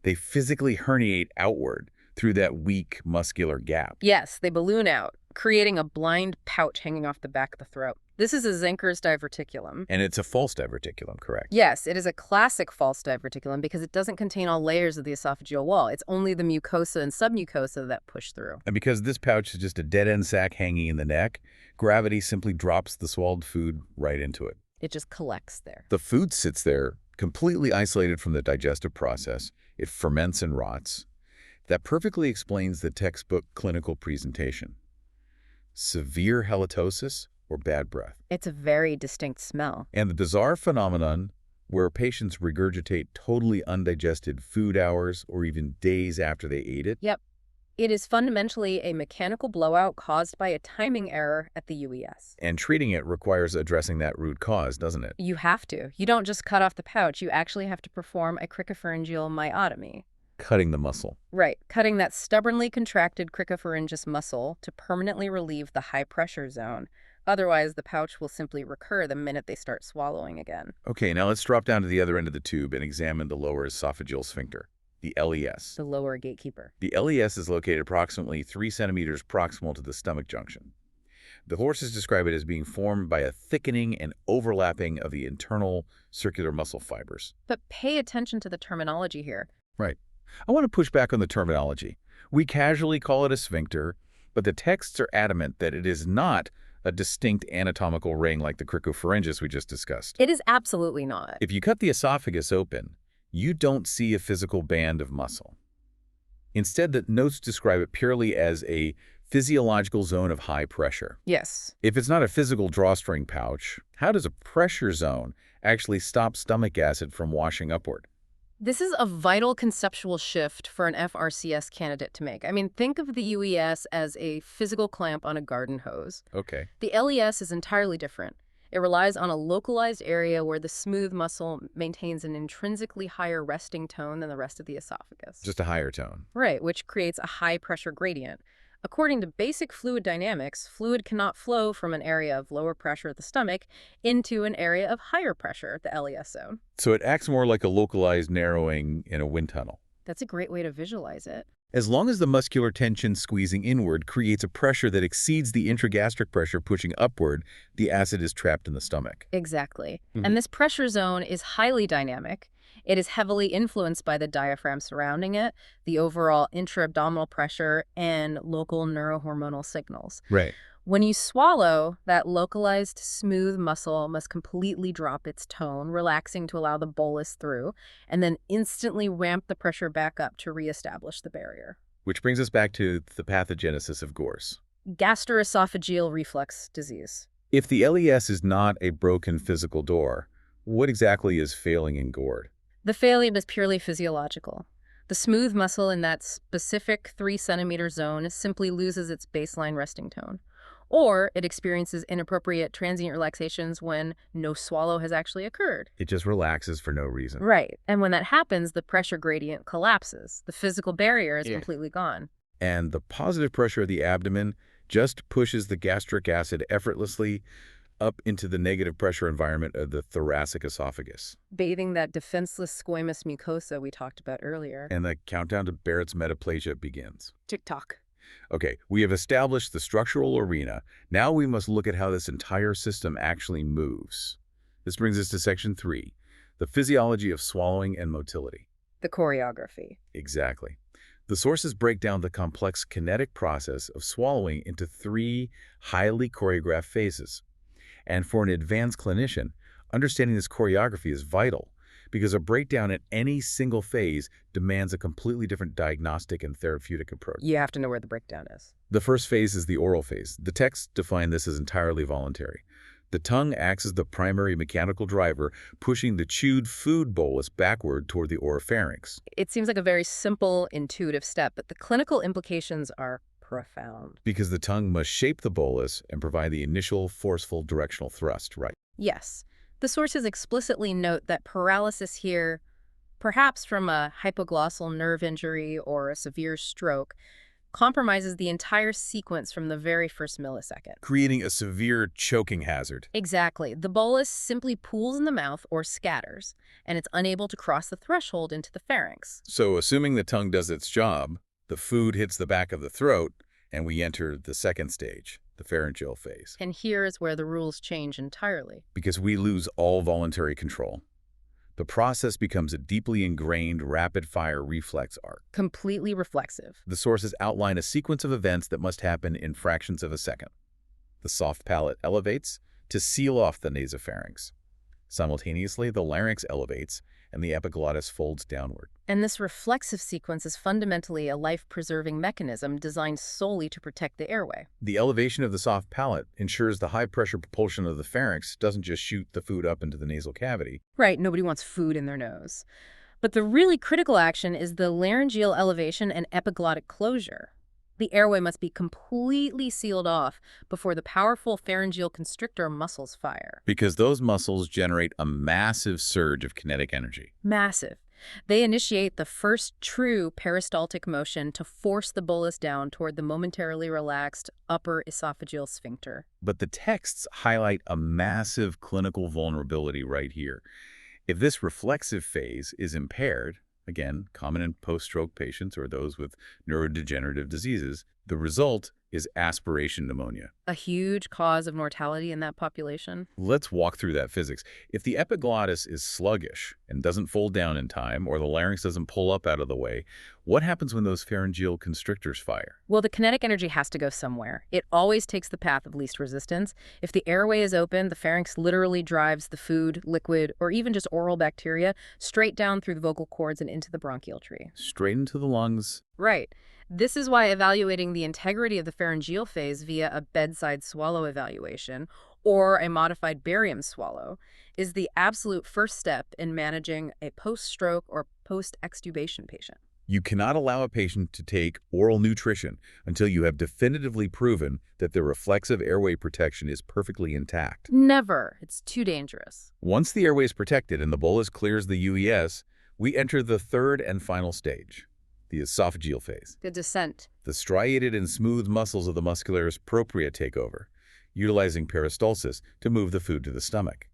Speaker 1: they physically herniate outward through that weak muscular gap.
Speaker 2: Yes, they balloon out, creating a blind pouch hanging off the back of the throat. This is a Zenker's diverticulum.
Speaker 1: And it's a false diverticulum, correct?
Speaker 2: Yes, it is a classic false diverticulum because it doesn't contain all layers of the esophageal wall. It's only the mucosa and submucosa that push through.
Speaker 1: And because this pouch is just a dead-end sac hanging in the neck, gravity simply drops the swallowed food right into it.
Speaker 2: It just collects there.
Speaker 1: The food sits there, completely isolated from the digestive process. It ferments and rots. That perfectly explains the textbook clinical presentation. Severe halitosis or bad breath.
Speaker 2: It's a very distinct smell.
Speaker 1: And the bizarre phenomenon where patients regurgitate totally undigested food hours or even days after they ate it.
Speaker 2: Yep. It is fundamentally a mechanical blowout caused by a timing error at the UES.
Speaker 1: And treating it requires addressing that root cause, doesn't it?
Speaker 2: You have to. You don't just cut off the pouch. You actually have to perform a cricopharyngeal myotomy.
Speaker 1: Cutting the muscle.
Speaker 2: Right. Cutting that stubbornly contracted cricopharyngeus muscle to permanently relieve the high-pressure zone. Otherwise, the pouch will simply recur the minute they start swallowing again.
Speaker 1: Okay, now let's drop down to the other end of the tube and examine the lower esophageal sphincter, the LES.
Speaker 2: The lower gatekeeper.
Speaker 1: The LES is located approximately 3 centimeters proximal to the stomach junction. The sources describe it as being formed by a thickening and overlapping of the internal circular muscle fibers.
Speaker 2: But pay attention to the terminology here.
Speaker 1: Right. I want to push back on the terminology. We casually call it a sphincter, but the texts are adamant that it is not a distinct anatomical ring like the cricopharyngeus we just discussed.
Speaker 2: It is absolutely not.
Speaker 1: If you cut the esophagus open, you don't see a physical band of muscle. Instead, the notes describe it purely as a physiological zone of high pressure.
Speaker 2: Yes.
Speaker 1: If it's not a physical drawstring pouch, how does a pressure zone actually stop stomach acid from washing upward?
Speaker 2: This is a vital conceptual shift for an FRCS candidate to make. I mean, think of the UES as a physical clamp on a garden hose.
Speaker 1: Okay.
Speaker 2: The LES is entirely different. It relies on a localized area where the smooth muscle maintains an intrinsically higher resting tone than the rest of the esophagus.
Speaker 1: Just a higher tone.
Speaker 2: Right, which creates a high-pressure gradient. According to basic fluid dynamics, fluid cannot flow from an area of lower pressure at the stomach into an area of higher pressure, the LES zone.
Speaker 1: So it acts more like a localized narrowing in a wind tunnel.
Speaker 2: That's a great way to visualize it.
Speaker 1: As long as the muscular tension squeezing inward creates a pressure that exceeds the intragastric pressure pushing upward, the acid is trapped in the stomach.
Speaker 2: Exactly. And this pressure zone is highly dynamic. It is heavily influenced by the diaphragm surrounding it, the overall intra-abdominal pressure, and local neurohormonal signals.
Speaker 1: Right.
Speaker 2: When you swallow, that localized smooth muscle must completely drop its tone, relaxing to allow the bolus through, and then instantly ramp the pressure back up to reestablish the barrier.
Speaker 1: Which brings us back to the pathogenesis of GORS.
Speaker 2: Gastroesophageal reflux disease.
Speaker 1: If the LES is not a broken physical door, what exactly is failing in GORD?
Speaker 2: The failure is purely physiological. The smooth muscle in that specific 3 centimeter zone simply loses its baseline resting tone. Or it experiences inappropriate transient relaxations when no swallow has actually occurred.
Speaker 1: It just relaxes for no reason.
Speaker 2: Right. And when that happens, the pressure gradient collapses. The physical barrier is
Speaker 3: Yeah.
Speaker 2: completely gone.
Speaker 1: And the positive pressure of the abdomen just pushes the gastric acid effortlessly up into the negative pressure environment of the thoracic esophagus.
Speaker 2: Bathing that defenseless squamous mucosa we talked about earlier.
Speaker 1: And the countdown to Barrett's metaplasia begins.
Speaker 2: Tick-tock.
Speaker 1: Okay, we have established the structural arena. Now we must look at how this entire system actually moves. This brings us to section 3, the physiology of swallowing and motility.
Speaker 2: The choreography.
Speaker 1: Exactly. The sources break down the complex kinetic process of swallowing into 3 highly choreographed phases. And for an advanced clinician, understanding this choreography is vital because a breakdown at any single phase demands a completely different diagnostic and therapeutic approach.
Speaker 2: You have to know where the breakdown is.
Speaker 1: The first phase is the oral phase. The texts define this as entirely voluntary. The tongue acts as the primary mechanical driver, pushing the chewed food bolus backward toward the oropharynx.
Speaker 2: It seems like a very simple, intuitive step, but the clinical implications are profound.
Speaker 1: Because the tongue must shape the bolus and provide the initial forceful directional thrust, right?
Speaker 2: Yes. The sources explicitly note that paralysis here, perhaps from a hypoglossal nerve injury or a severe stroke, compromises the entire sequence from the very first millisecond.
Speaker 1: Creating a severe choking hazard.
Speaker 2: Exactly. The bolus simply pools in the mouth or scatters, and it's unable to cross the threshold into the pharynx.
Speaker 1: So assuming the tongue does its job, the food hits the back of the throat, and we enter the second stage, the pharyngeal phase.
Speaker 2: And here is where the rules change entirely.
Speaker 1: Because we lose all voluntary control. The process becomes a deeply ingrained rapid-fire reflex arc.
Speaker 2: Completely reflexive.
Speaker 1: The sources outline a sequence of events that must happen in fractions of a second. The soft palate elevates to seal off the nasopharynx. Simultaneously, the larynx elevates and the epiglottis folds downward.
Speaker 2: And this reflexive sequence is fundamentally a life-preserving mechanism designed solely to protect the airway.
Speaker 1: The elevation of the soft palate ensures the high-pressure propulsion of the pharynx doesn't just shoot the food up into the nasal cavity.
Speaker 2: Right, nobody wants food in their nose. But the really critical action is the laryngeal elevation and epiglottic closure. The airway must be completely sealed off before the powerful pharyngeal constrictor muscles fire.
Speaker 1: Because those muscles generate a massive surge of kinetic energy.
Speaker 2: Massive. They initiate the first true peristaltic motion to force the bolus down toward the momentarily relaxed upper esophageal sphincter.
Speaker 1: But the texts highlight a massive clinical vulnerability right here. If this reflexive phase is impaired, again, common in post-stroke patients or those with neurodegenerative diseases, the result is aspiration pneumonia.
Speaker 2: A huge cause of mortality in that population.
Speaker 1: Let's walk through that physics. If the epiglottis is sluggish and doesn't fold down in time, or the larynx doesn't pull up out of the way, what happens when those pharyngeal constrictors fire?
Speaker 2: Well, the kinetic energy has to go somewhere. It always takes the path of least resistance. If the airway is open, the pharynx literally drives the food, liquid, or even just oral bacteria straight down through the vocal cords and into the bronchial tree.
Speaker 1: Straight into the lungs.
Speaker 2: Right. This is why evaluating the integrity of the pharyngeal phase via a bedside swallow evaluation or a modified barium swallow is the absolute first step in managing a post-stroke or post-extubation patient.
Speaker 1: You cannot allow a patient to take oral nutrition until you have definitively proven that their reflexive airway protection is perfectly intact.
Speaker 2: Never. It's too dangerous.
Speaker 1: Once the airway is protected and the bolus clears the UES, we enter the third and final stage, the esophageal phase.
Speaker 2: The descent.
Speaker 1: The striated and smooth muscles of the muscularis propria take over, utilizing peristalsis to move the food to the stomach.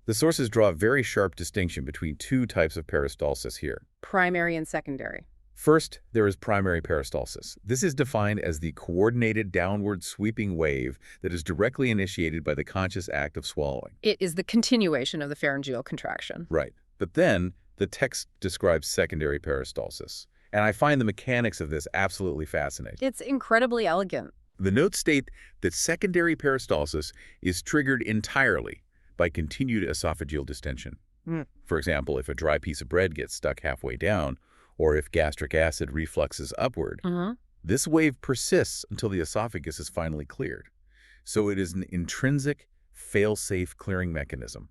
Speaker 1: The sources draw a very sharp distinction between 2 types of peristalsis here.
Speaker 2: Primary and secondary.
Speaker 1: First, there is primary peristalsis. This is defined as the coordinated downward sweeping wave that is directly initiated by the conscious act of swallowing.
Speaker 2: It is the continuation of the pharyngeal contraction.
Speaker 1: Right. But then, the text describes secondary peristalsis. And I find the mechanics of this absolutely fascinating.
Speaker 2: It's incredibly elegant.
Speaker 1: The notes state that secondary peristalsis is triggered entirely by continued esophageal distension. For example, if a dry piece of bread gets stuck halfway down, or if gastric acid refluxes upward, this wave persists until the esophagus is finally cleared. So it is an intrinsic, fail-safe clearing mechanism.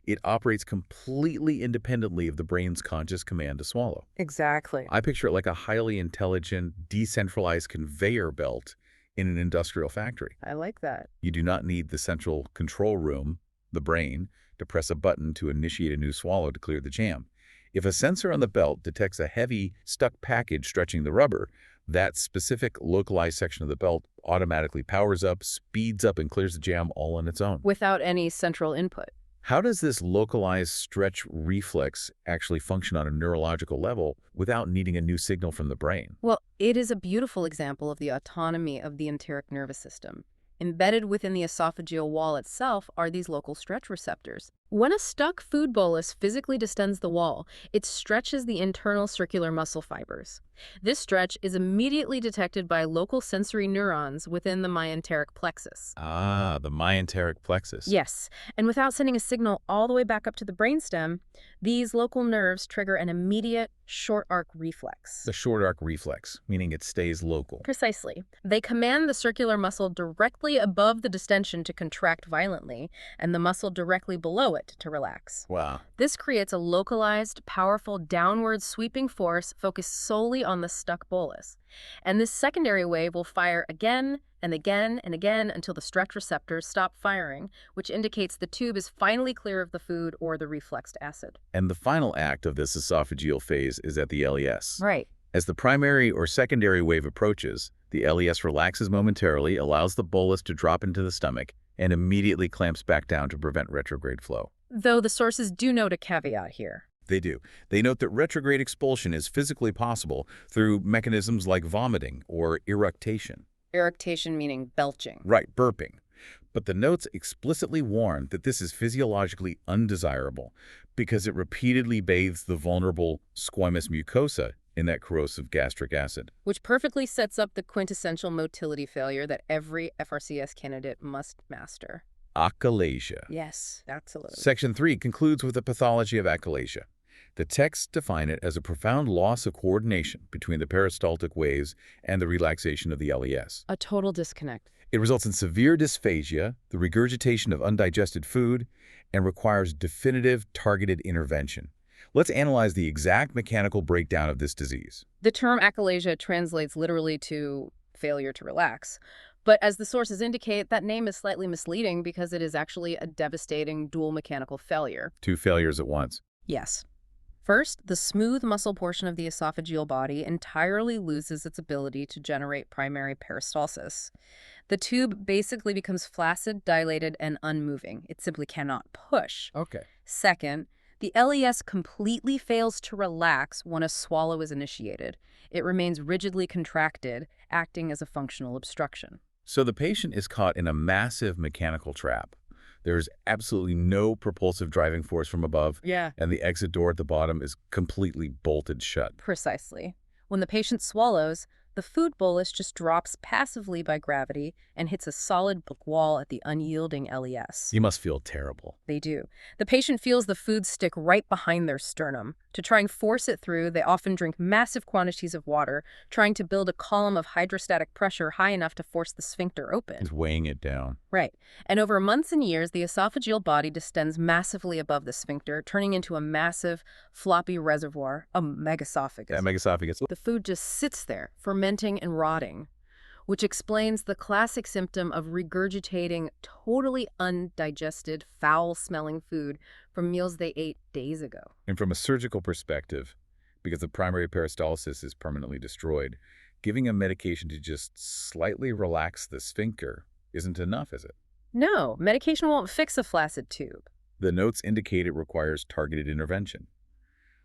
Speaker 1: It operates completely independently of the brain's conscious command to swallow.
Speaker 2: Exactly.
Speaker 1: I picture it like a highly intelligent, decentralized conveyor belt in an industrial factory.
Speaker 2: I like that.
Speaker 1: You do not need the central control room, the brain, to press a button to initiate a new swallow to clear the jam. If a sensor on the belt detects a heavy, stuck package stretching the rubber, that specific localized section of the belt automatically powers up, speeds up, and clears the jam all on its own.
Speaker 2: Without any central input.
Speaker 1: How does this localized stretch reflex actually function on a neurological level without needing a new signal from the brain?
Speaker 2: Well, it is a beautiful example of the autonomy of the enteric nervous system. Embedded within the esophageal wall itself are these local stretch receptors. When a stuck food bolus physically distends the wall, it stretches the internal circular muscle fibers. This stretch is immediately detected by local sensory neurons within the myenteric plexus.
Speaker 1: Ah, the myenteric plexus.
Speaker 2: Yes, and without sending a signal all the way back up to the brainstem, these local nerves trigger an immediate short arc reflex.
Speaker 1: The short arc reflex, meaning it stays local.
Speaker 2: Precisely. They command the circular muscle directly above the distension to contract violently, and the muscle directly below it to relax.
Speaker 1: Wow.
Speaker 2: This creates a localized, powerful, downward sweeping force focused solely on the stuck bolus. And this secondary wave will fire again and again and again until the stretch receptors stop firing, which indicates the tube is finally clear of the food or the refluxed acid.
Speaker 1: And the final act of this esophageal phase is at the LES.
Speaker 2: Right.
Speaker 1: As the primary or secondary wave approaches, the LES relaxes momentarily, allows the bolus to drop into the stomach, and immediately clamps back down to prevent retrograde flow.
Speaker 2: Though the sources do note a caveat here.
Speaker 1: They do. They note that retrograde expulsion is physically possible through mechanisms like vomiting or eructation.
Speaker 2: Eructation meaning belching.
Speaker 1: Right, burping. But the notes explicitly warn that this is physiologically undesirable because it repeatedly bathes the vulnerable squamous mucosa in that corrosive gastric acid.
Speaker 2: Which perfectly sets up the quintessential motility failure that every FRCS candidate must master.
Speaker 1: Achalasia.
Speaker 2: Yes, absolutely.
Speaker 1: Section 3 concludes with the pathology of achalasia. The texts define it as a profound loss of coordination between the peristaltic waves and the relaxation of the LES.
Speaker 2: A total disconnect.
Speaker 1: It results in severe dysphagia, the regurgitation of undigested food, and requires definitive targeted intervention. Let's analyze the exact mechanical breakdown of this disease.
Speaker 2: The term achalasia translates literally to failure to relax. But as the sources indicate, that name is slightly misleading because it is actually a devastating dual mechanical failure.
Speaker 1: Two failures at once.
Speaker 2: Yes. First, the smooth muscle portion of the esophageal body entirely loses its ability to generate primary peristalsis. The tube basically becomes flaccid, dilated, and unmoving. It simply cannot push.
Speaker 1: Okay.
Speaker 2: Second, the LES completely fails to relax when a swallow is initiated. It remains rigidly contracted, acting as a functional obstruction.
Speaker 1: So the patient is caught in a massive mechanical trap. There's absolutely no propulsive driving force from above,
Speaker 2: Yeah.
Speaker 1: and the exit door at the bottom is completely bolted shut.
Speaker 2: Precisely. When the patient swallows, the food bolus just drops passively by gravity and hits a solid brick wall at the unyielding LES.
Speaker 1: You must feel terrible.
Speaker 2: They do. The patient feels the food stick right behind their sternum. To try and force it through, they often drink massive quantities of water, trying to build a column of hydrostatic pressure high enough to force the sphincter open.
Speaker 1: It's weighing it down.
Speaker 2: Right. And over months and years, the esophageal body distends massively above the sphincter, turning into a massive, floppy reservoir, a megasophagus.
Speaker 1: That megasophagus.
Speaker 2: The food just sits there, fermenting and rotting, which explains the classic symptom of regurgitating totally undigested, foul-smelling food from meals they ate days ago.
Speaker 1: And from a surgical perspective, because the primary peristalsis is permanently destroyed, giving a medication to just slightly relax the sphincter isn't enough, is it?
Speaker 2: No, medication won't fix a flaccid tube.
Speaker 1: The notes indicate it requires targeted intervention.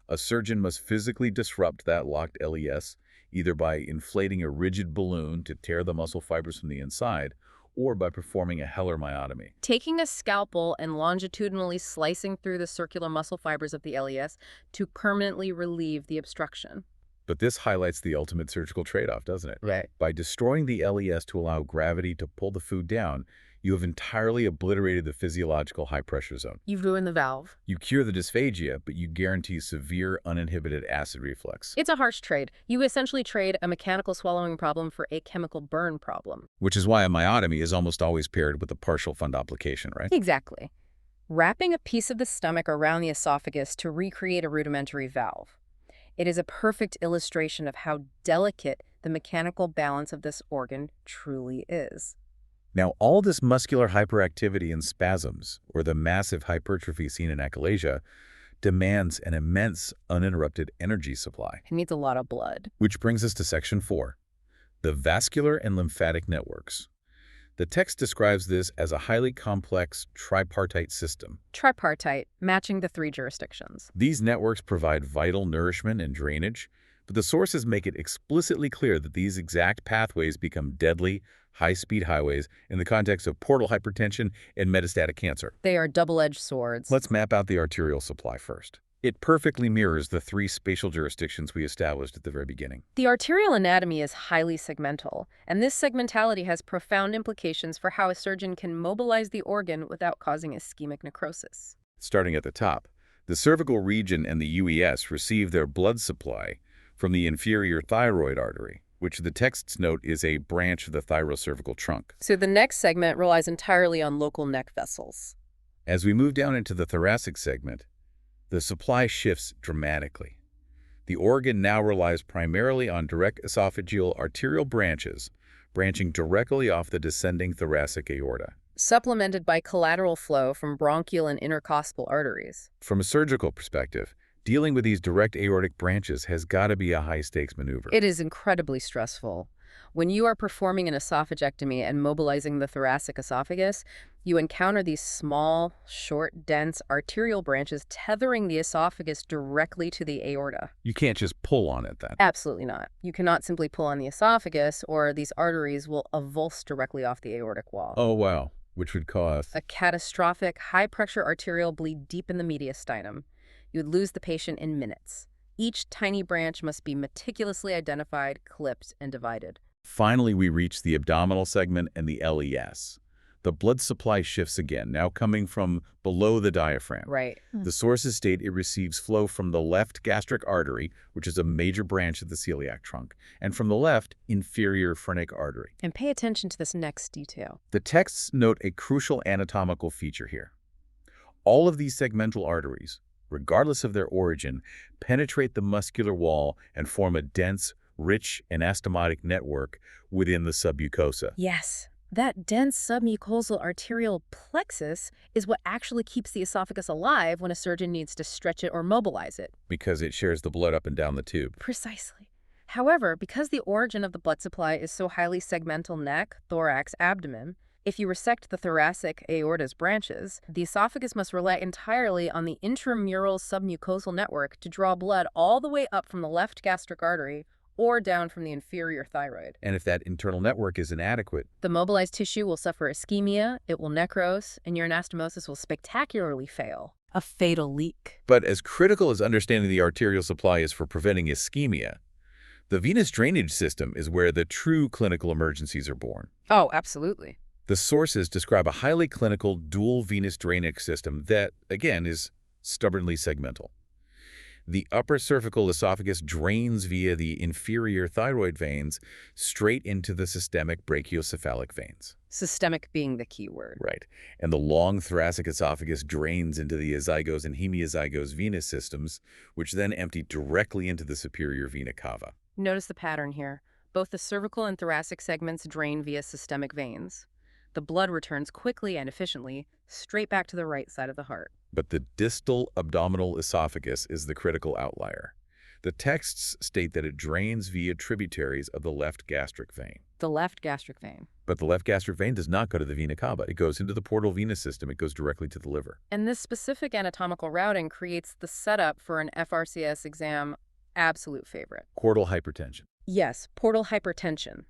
Speaker 1: A surgeon must physically disrupt that locked LES, either by inflating a rigid balloon to tear the muscle fibers from the inside, or by performing a Heller myotomy.
Speaker 2: Taking a scalpel and longitudinally slicing through the circular muscle fibers of the LES to permanently relieve the obstruction.
Speaker 1: But this highlights the ultimate surgical trade-off, doesn't it?
Speaker 2: Right.
Speaker 1: By destroying the LES to allow gravity to pull the food down, you have entirely obliterated the physiological high-pressure zone.
Speaker 2: You've ruined the valve.
Speaker 1: You cure the dysphagia, but you guarantee severe, uninhibited acid reflux.
Speaker 2: It's a harsh trade. You essentially trade a mechanical swallowing problem for a chemical burn problem.
Speaker 1: Which is why a myotomy is almost always paired with a partial fundoplication, right?
Speaker 2: Exactly. wrapping a piece of the stomach around the esophagus to recreate a rudimentary valve. It is a perfect illustration of how delicate the mechanical balance of this organ truly is.
Speaker 1: Now, all this muscular hyperactivity and spasms, or the massive hypertrophy seen in achalasia, demands an immense uninterrupted energy supply.
Speaker 2: It needs a lot of blood.
Speaker 1: Which brings us to Section 4, the vascular and lymphatic networks. The text describes this as a highly complex tripartite system.
Speaker 2: Tripartite, matching the 3 jurisdictions.
Speaker 1: These networks provide vital nourishment and drainage, but the sources make it explicitly clear that these exact pathways become deadly, high-speed highways in the context of portal hypertension and metastatic cancer.
Speaker 2: They are double-edged swords.
Speaker 1: Let's map out the arterial supply first. It perfectly mirrors the 3 spatial jurisdictions we established at the very beginning.
Speaker 2: The arterial anatomy is highly segmental, and this segmentality has profound implications for how a surgeon can mobilize the organ without causing ischemic necrosis.
Speaker 1: Starting at the top, the cervical region and the UES receive their blood supply from the inferior thyroid artery, which the texts note is a branch of the thyrocervical trunk.
Speaker 2: So the next segment relies entirely on local neck vessels.
Speaker 1: As we move down into the thoracic segment, the supply shifts dramatically. The organ now relies primarily on direct esophageal arterial branches, branching directly off the descending thoracic aorta,
Speaker 2: supplemented by collateral flow from bronchial and intercostal arteries.
Speaker 1: From a surgical perspective, dealing with these direct aortic branches has got to be a high-stakes maneuver.
Speaker 2: It is incredibly stressful. When you are performing an esophagectomy and mobilizing the thoracic esophagus, you encounter these small, short, dense arterial branches tethering the esophagus directly to the aorta.
Speaker 1: You can't just pull on it then.
Speaker 2: Absolutely not. You cannot simply pull on the esophagus, or these arteries will avulse directly off the aortic wall.
Speaker 1: Oh, wow. Which would cause
Speaker 2: a catastrophic, high-pressure arterial bleed deep in the mediastinum. You would lose the patient in minutes. Each tiny branch must be meticulously identified, clipped, and divided.
Speaker 1: Finally, we reach the abdominal segment and the LES. The blood supply shifts again, now coming from below the diaphragm.
Speaker 2: Right.
Speaker 1: The sources state it receives flow from the left gastric artery, which is a major branch of the celiac trunk, and from the left inferior phrenic artery.
Speaker 2: And pay attention to this next detail.
Speaker 1: The texts note a crucial anatomical feature here. All of these segmental arteries, regardless of their origin, penetrate the muscular wall and form a dense, rich anastomotic network within the submucosa.
Speaker 2: Yes, that dense submucosal arterial plexus is what actually keeps the esophagus alive when a surgeon needs to stretch it or mobilize it.
Speaker 1: Because it shares the blood up and down the tube.
Speaker 2: Precisely. However, because the origin of the blood supply is so highly segmental neck, thorax, abdomen, if you resect the thoracic aorta's branches, the esophagus must rely entirely on the intramural submucosal network to draw blood all the way up from the left gastric artery or down from the inferior thyroid.
Speaker 1: And if that internal network is inadequate,
Speaker 2: the mobilized tissue will suffer ischemia, it will necrose, and your anastomosis will spectacularly fail. A fatal leak.
Speaker 1: But as critical as understanding the arterial supply is for preventing ischemia, the venous drainage system is where the true clinical emergencies are born.
Speaker 2: Oh, absolutely.
Speaker 1: The sources describe a highly clinical dual venous drainage system that, again, is stubbornly segmental. The upper cervical esophagus drains via the inferior thyroid veins straight into the systemic brachiocephalic veins.
Speaker 2: Systemic being the key word.
Speaker 1: Right. And the long thoracic esophagus drains into the azygos and hemiazygos venous systems, which then empty directly into the superior vena cava.
Speaker 2: Notice the pattern here. Both the cervical and thoracic segments drain via systemic veins. The blood returns quickly and efficiently straight back to the right side of the heart.
Speaker 1: But the distal abdominal esophagus is the critical outlier. The texts state that it drains via tributaries of the left gastric vein.
Speaker 2: The left gastric vein.
Speaker 1: But the left gastric vein does not go to the vena cava. It goes into the portal venous system. It goes directly to the liver.
Speaker 2: And this specific anatomical routing creates the setup for an FRCS exam absolute favorite.
Speaker 1: Portal hypertension.
Speaker 2: Yes, portal hypertension.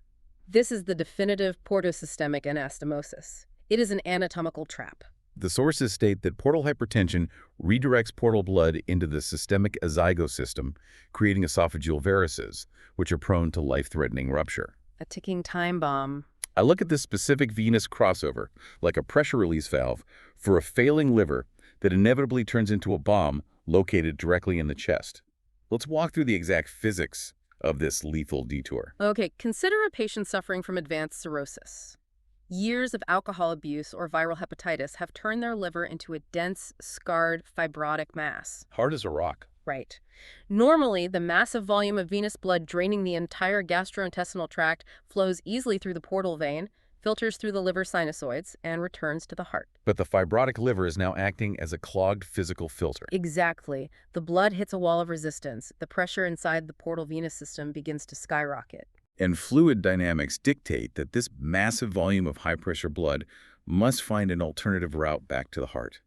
Speaker 2: This is the definitive portosystemic anastomosis. It is an anatomical trap.
Speaker 1: The sources state that portal hypertension redirects portal blood into the systemic azygosystem, creating esophageal varices, which are prone to life-threatening rupture.
Speaker 2: A ticking time bomb.
Speaker 1: I look at this specific venous crossover, like a pressure release valve, for a failing liver that inevitably turns into a bomb located directly in the chest. Let's walk through the exact physics of this lethal detour.
Speaker 2: Okay, consider a patient suffering from advanced cirrhosis. Years of alcohol abuse or viral hepatitis have turned their liver into a dense, scarred, fibrotic mass.
Speaker 1: Hard as a rock.
Speaker 2: Right. Normally, the massive volume of venous blood draining the entire gastrointestinal tract flows easily through the portal vein, filters through the liver sinusoids, and returns to the heart.
Speaker 1: But the fibrotic liver is now acting as a clogged physical filter.
Speaker 2: Exactly. The blood hits a wall of resistance. The pressure inside the portal venous system begins to skyrocket.
Speaker 1: And fluid dynamics dictate that this massive volume of high-pressure blood must find an alternative route back to the heart.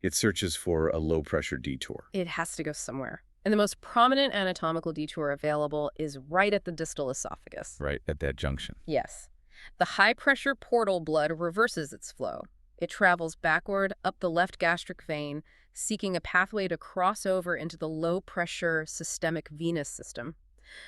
Speaker 1: It searches for a low-pressure detour.
Speaker 2: It has to go somewhere. And the most prominent anatomical detour available is right at the distal esophagus.
Speaker 1: Right at that junction.
Speaker 2: Yes. The high-pressure portal blood reverses its flow. It travels backward up the left gastric vein, seeking a pathway to cross over into the low-pressure systemic venous system.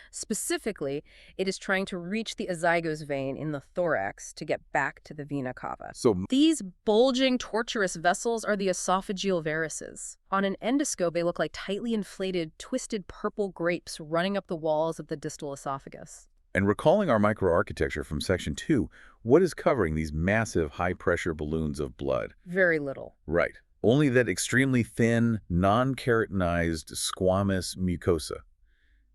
Speaker 2: Specifically, it is trying to reach the azygos vein in the thorax to get back to the vena cava.
Speaker 1: So
Speaker 2: These bulging, tortuous vessels are the esophageal varices. On an endoscope, they look like tightly inflated, twisted purple grapes running up the walls of the distal esophagus.
Speaker 1: And recalling our microarchitecture from Section 2, what is covering these massive high-pressure balloons of blood?
Speaker 2: Very little.
Speaker 1: Right. Only that extremely thin, non-keratinized squamous mucosa.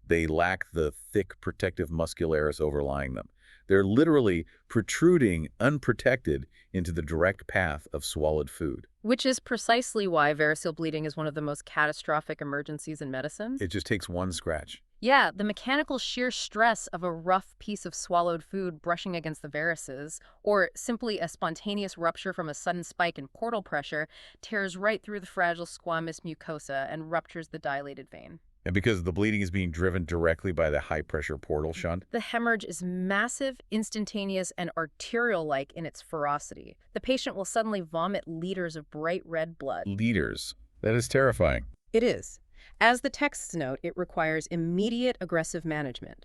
Speaker 1: They lack the thick protective muscularis overlying them. They're literally protruding unprotected into the direct path of swallowed food.
Speaker 2: Which is precisely why variceal bleeding is one of the most catastrophic emergencies in medicine.
Speaker 1: It just takes one scratch.
Speaker 2: Yeah, the mechanical shear stress of a rough piece of swallowed food brushing against the varices, or simply a spontaneous rupture from a sudden spike in portal pressure, tears right through the fragile squamous mucosa and ruptures the dilated vein.
Speaker 1: And because the bleeding is being driven directly by the high-pressure portal shunt?
Speaker 2: The hemorrhage is massive, instantaneous, and arterial-like in its ferocity. The patient will suddenly vomit liters of bright red blood.
Speaker 1: Liters. That is terrifying.
Speaker 2: It is. As the texts note, it requires immediate aggressive management.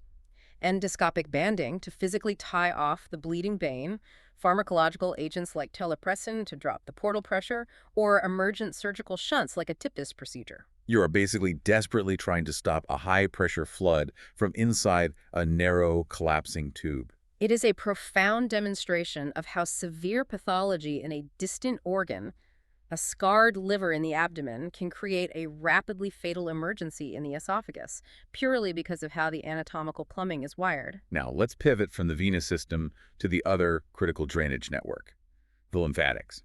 Speaker 2: Endoscopic banding to physically tie off the bleeding vein, pharmacological agents like telepressin to drop the portal pressure, or emergent surgical shunts like a TIPDIS procedure.
Speaker 1: You are basically desperately trying to stop a high-pressure flood from inside a narrow, collapsing tube.
Speaker 2: It is a profound demonstration of how severe pathology in a distant organ, a scarred liver in the abdomen, can create a rapidly fatal emergency in the esophagus, purely because of how the anatomical plumbing is wired.
Speaker 1: Now, let's pivot from the venous system to the other critical drainage network, the lymphatics.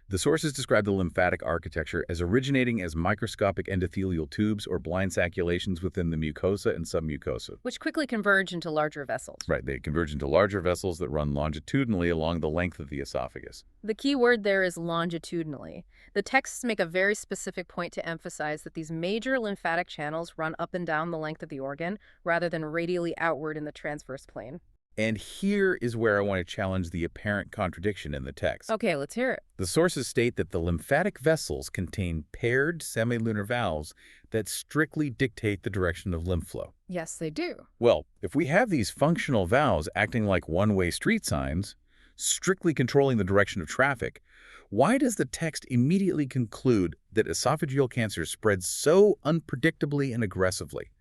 Speaker 1: The sources describe the lymphatic architecture as originating as microscopic endothelial tubes or blind sacculations within the mucosa and submucosa.
Speaker 2: Which quickly converge into larger vessels.
Speaker 1: Right, they converge into larger vessels that run longitudinally along the length of the esophagus.
Speaker 2: The key word there is longitudinally. The texts make a very specific point to emphasize that these major lymphatic channels run up and down the length of the organ, rather than radially outward in the transverse plane.
Speaker 1: And here is where I want to challenge the apparent contradiction in the text.
Speaker 2: Okay, let's hear it.
Speaker 1: The sources state that the lymphatic vessels contain paired semilunar valves that strictly dictate the direction of lymph flow.
Speaker 2: Yes, they do.
Speaker 1: Well, if we have these functional valves acting like one-way street signs, strictly controlling the direction of traffic, why does the text immediately conclude that esophageal cancer spreads so unpredictably and aggressively,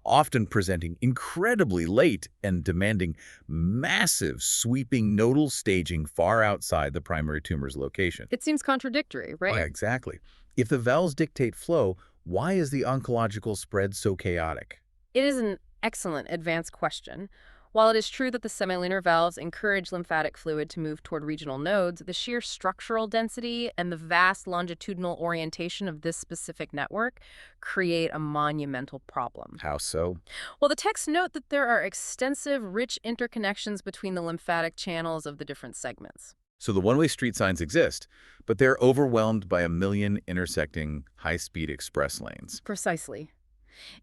Speaker 1: often presenting incredibly late and demanding massive, sweeping nodal staging far outside the primary tumor's location?
Speaker 2: It seems contradictory, right?
Speaker 1: Oh, exactly. If the valves dictate flow, why is the oncological spread so chaotic?
Speaker 2: It is an excellent advanced question. While it is true that the semilunar valves encourage lymphatic fluid to move toward regional nodes, the sheer structural density and the vast longitudinal orientation of this specific network create a monumental problem.
Speaker 1: How so?
Speaker 2: Well, the texts note that there are extensive, rich interconnections between the lymphatic channels of the different segments.
Speaker 1: So the one-way street signs exist, but they're overwhelmed by a million intersecting high-speed express lanes.
Speaker 2: Precisely.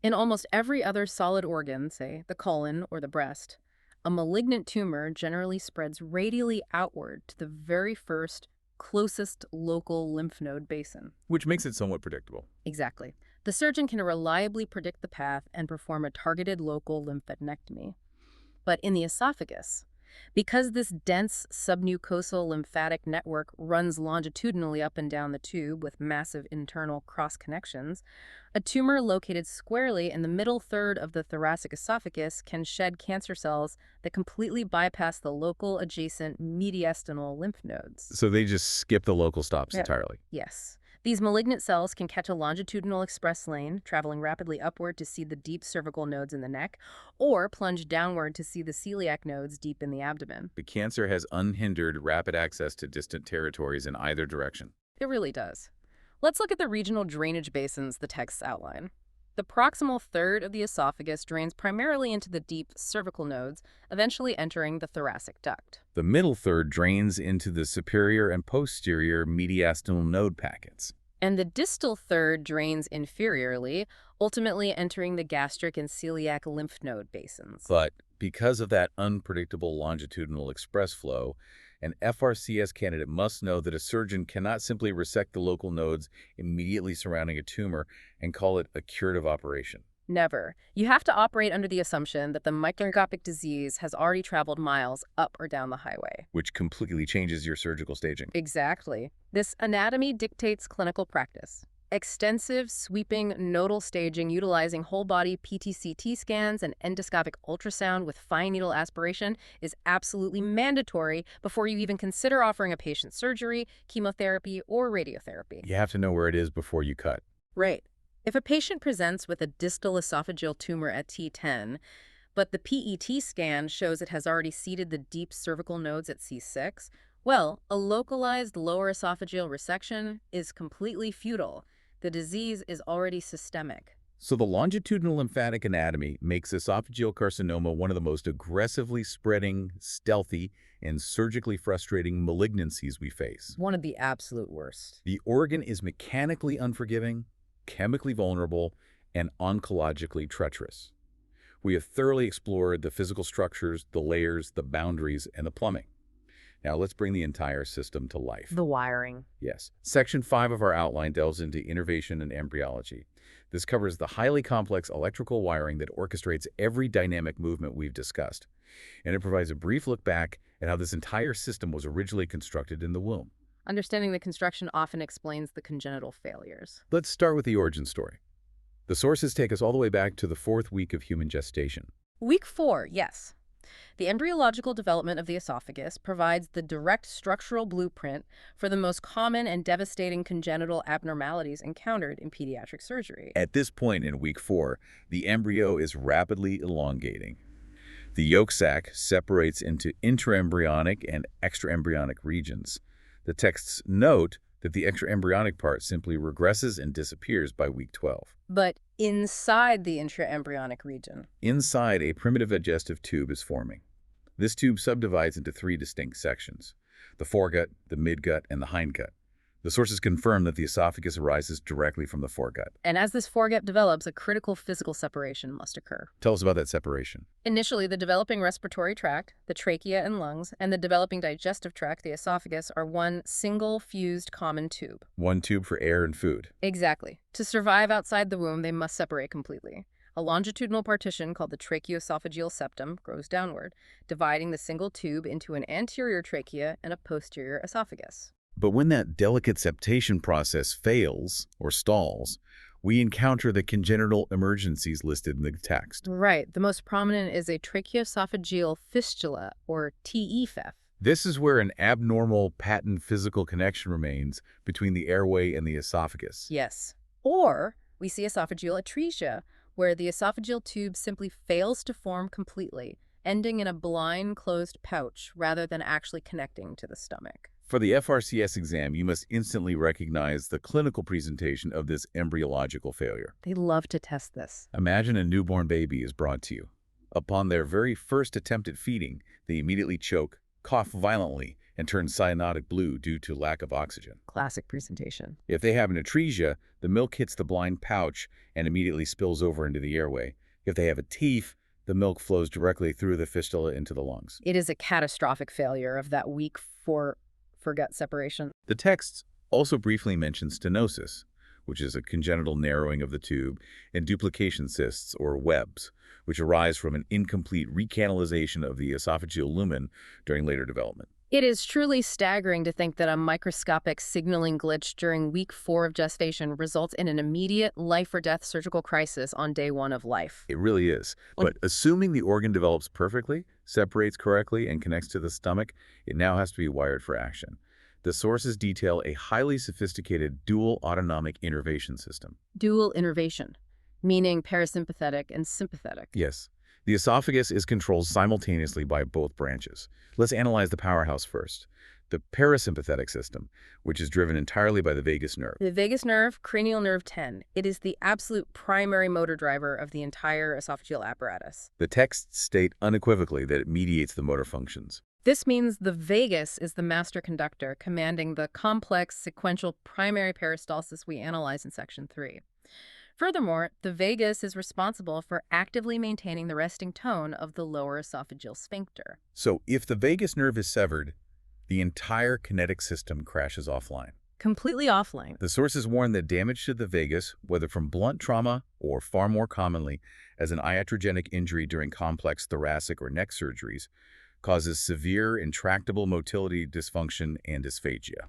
Speaker 2: In almost every other solid organ, say the colon or the breast, a malignant tumor generally spreads radially outward to the very first, closest local lymph node basin.
Speaker 1: Which makes it somewhat predictable.
Speaker 2: Exactly. The surgeon can reliably predict the path and perform a targeted local lymphadenectomy. But in the esophagus, Because this dense submucosal lymphatic network runs longitudinally up and down the tube with massive internal cross connections, a tumor located squarely in the middle third of the thoracic esophagus can shed cancer cells that completely bypass the local adjacent mediastinal lymph nodes.
Speaker 1: So they just skip the local stops
Speaker 2: Yeah.
Speaker 1: entirely.
Speaker 2: Yes. These malignant cells can catch a longitudinal express lane, traveling rapidly upward to see the deep cervical nodes in the neck, or plunge downward to see the celiac nodes deep in the abdomen.
Speaker 1: The cancer has unhindered rapid access to distant territories in either direction.
Speaker 2: It really does. Let's look at the regional drainage basins the texts outline. The proximal third of the esophagus drains primarily into the deep cervical nodes, eventually entering the thoracic duct.
Speaker 1: The middle third drains into the superior and posterior mediastinal node packets.
Speaker 2: And the distal third drains inferiorly, ultimately entering the gastric and celiac lymph node basins.
Speaker 1: But because of that unpredictable longitudinal express flow, an FRCS candidate must know that a surgeon cannot simply resect the local nodes immediately surrounding a tumor and call it a curative operation.
Speaker 2: Never. You have to operate under the assumption that the microscopic disease has already traveled miles up or down the highway.
Speaker 1: Which completely changes your surgical staging.
Speaker 2: Exactly. This anatomy dictates clinical practice. Extensive, sweeping nodal staging utilizing whole-body PT-CT scans and endoscopic ultrasound with fine needle aspiration is absolutely mandatory before you even consider offering a patient surgery, chemotherapy, or radiotherapy.
Speaker 1: You have to know where it is before you cut.
Speaker 2: Right. If a patient presents with a distal esophageal tumor at T10, but the PET scan shows it has already seeded the deep cervical nodes at C6, well, a localized lower esophageal resection is completely futile. The disease is already systemic.
Speaker 1: So the longitudinal lymphatic anatomy makes esophageal carcinoma one of the most aggressively spreading, stealthy, and surgically frustrating malignancies we face.
Speaker 2: One of the absolute worst.
Speaker 1: The organ is mechanically unforgiving, chemically vulnerable, and oncologically treacherous. We have thoroughly explored the physical structures, the layers, the boundaries, and the plumbing. Now let's bring the entire system to life.
Speaker 2: The wiring.
Speaker 1: Yes. Section 5 of our outline delves into innervation and embryology. This covers the highly complex electrical wiring that orchestrates every dynamic movement we've discussed. And it provides a brief look back at how this entire system was originally constructed in the womb.
Speaker 2: Understanding the construction often explains the congenital failures.
Speaker 1: Let's start with the origin story. The sources take us all the way back to the 4th week of human gestation.
Speaker 2: Week 4, yes. The embryological development of the esophagus provides the direct structural blueprint for the most common and devastating congenital abnormalities encountered in pediatric surgery.
Speaker 1: At this point in week 4, the embryo is rapidly elongating. The yolk sac separates into intraembryonic and extraembryonic regions. The texts note that the extraembryonic part simply regresses and disappears by week 12.
Speaker 2: But inside the intraembryonic region,
Speaker 1: Inside, a primitive digestive tube is forming. This tube subdivides into 3 distinct sections: the foregut, the midgut, and the hindgut. The sources confirm that the esophagus arises directly from the foregut.
Speaker 2: and as this foregut develops, a critical physical separation must occur.
Speaker 1: Tell us about that separation.
Speaker 2: Initially, the developing respiratory tract, the trachea and lungs, and the developing digestive tract, the esophagus, are one single fused common tube.
Speaker 1: One tube for air and food.
Speaker 2: Exactly. To survive outside the womb, they must separate completely. A longitudinal partition called the tracheoesophageal septum grows downward, dividing the single tube into an anterior trachea and a posterior esophagus.
Speaker 1: But when that delicate septation process fails or stalls, we encounter the congenital emergencies listed in the text.
Speaker 2: Right. The most prominent is a tracheoesophageal fistula, or TEFF.
Speaker 1: This is where an abnormal patent physical connection remains between the airway and the esophagus.
Speaker 2: Yes. Or we see esophageal atresia, where the esophageal tube simply fails to form completely, ending in a blind closed pouch rather than actually connecting to the stomach.
Speaker 1: For the FRCS exam, you must instantly recognize the clinical presentation of this embryological failure.
Speaker 2: They love to test this.
Speaker 1: Imagine a newborn baby is brought to you. Upon their very first attempt at feeding, they immediately choke, cough violently, and turn cyanotic blue due to lack of oxygen.
Speaker 2: Classic presentation.
Speaker 1: If they have an atresia, the milk hits the blind pouch and immediately spills over into the airway. If they have a TEEF, the milk flows directly through the fistula into the lungs.
Speaker 2: It is a catastrophic failure of that week 4 for gut separation.
Speaker 1: The texts also briefly mention stenosis, which is a congenital narrowing of the tube, and duplication cysts, or webs, which arise from an incomplete recanalization of the esophageal lumen during later development.
Speaker 2: It is truly staggering to think that a microscopic signaling glitch during week 4 of gestation results in an immediate life-or-death surgical crisis on day 1 of life.
Speaker 1: It really is. But assuming the organ develops perfectly, separates correctly, and connects to the stomach, it now has to be wired for action. The sources detail a highly sophisticated dual autonomic innervation system.
Speaker 2: Dual innervation, meaning parasympathetic and sympathetic.
Speaker 1: Yes. The esophagus is controlled simultaneously by both branches. Let's analyze the powerhouse first. The parasympathetic system, which is driven entirely by the vagus nerve.
Speaker 2: The vagus nerve, cranial nerve 10. It is the absolute primary motor driver of the entire esophageal apparatus.
Speaker 1: The texts state unequivocally that it mediates the motor functions.
Speaker 2: This means the vagus is the master conductor commanding the complex sequential primary peristalsis we analyze in Section 3. Furthermore, the vagus is responsible for actively maintaining the resting tone of the lower esophageal sphincter.
Speaker 1: So if the vagus nerve is severed, the entire kinetic system crashes offline.
Speaker 2: Completely offline.
Speaker 1: The sources warn that damage to the vagus, whether from blunt trauma or far more commonly as an iatrogenic injury during complex thoracic or neck surgeries, causes severe intractable motility dysfunction and dysphagia.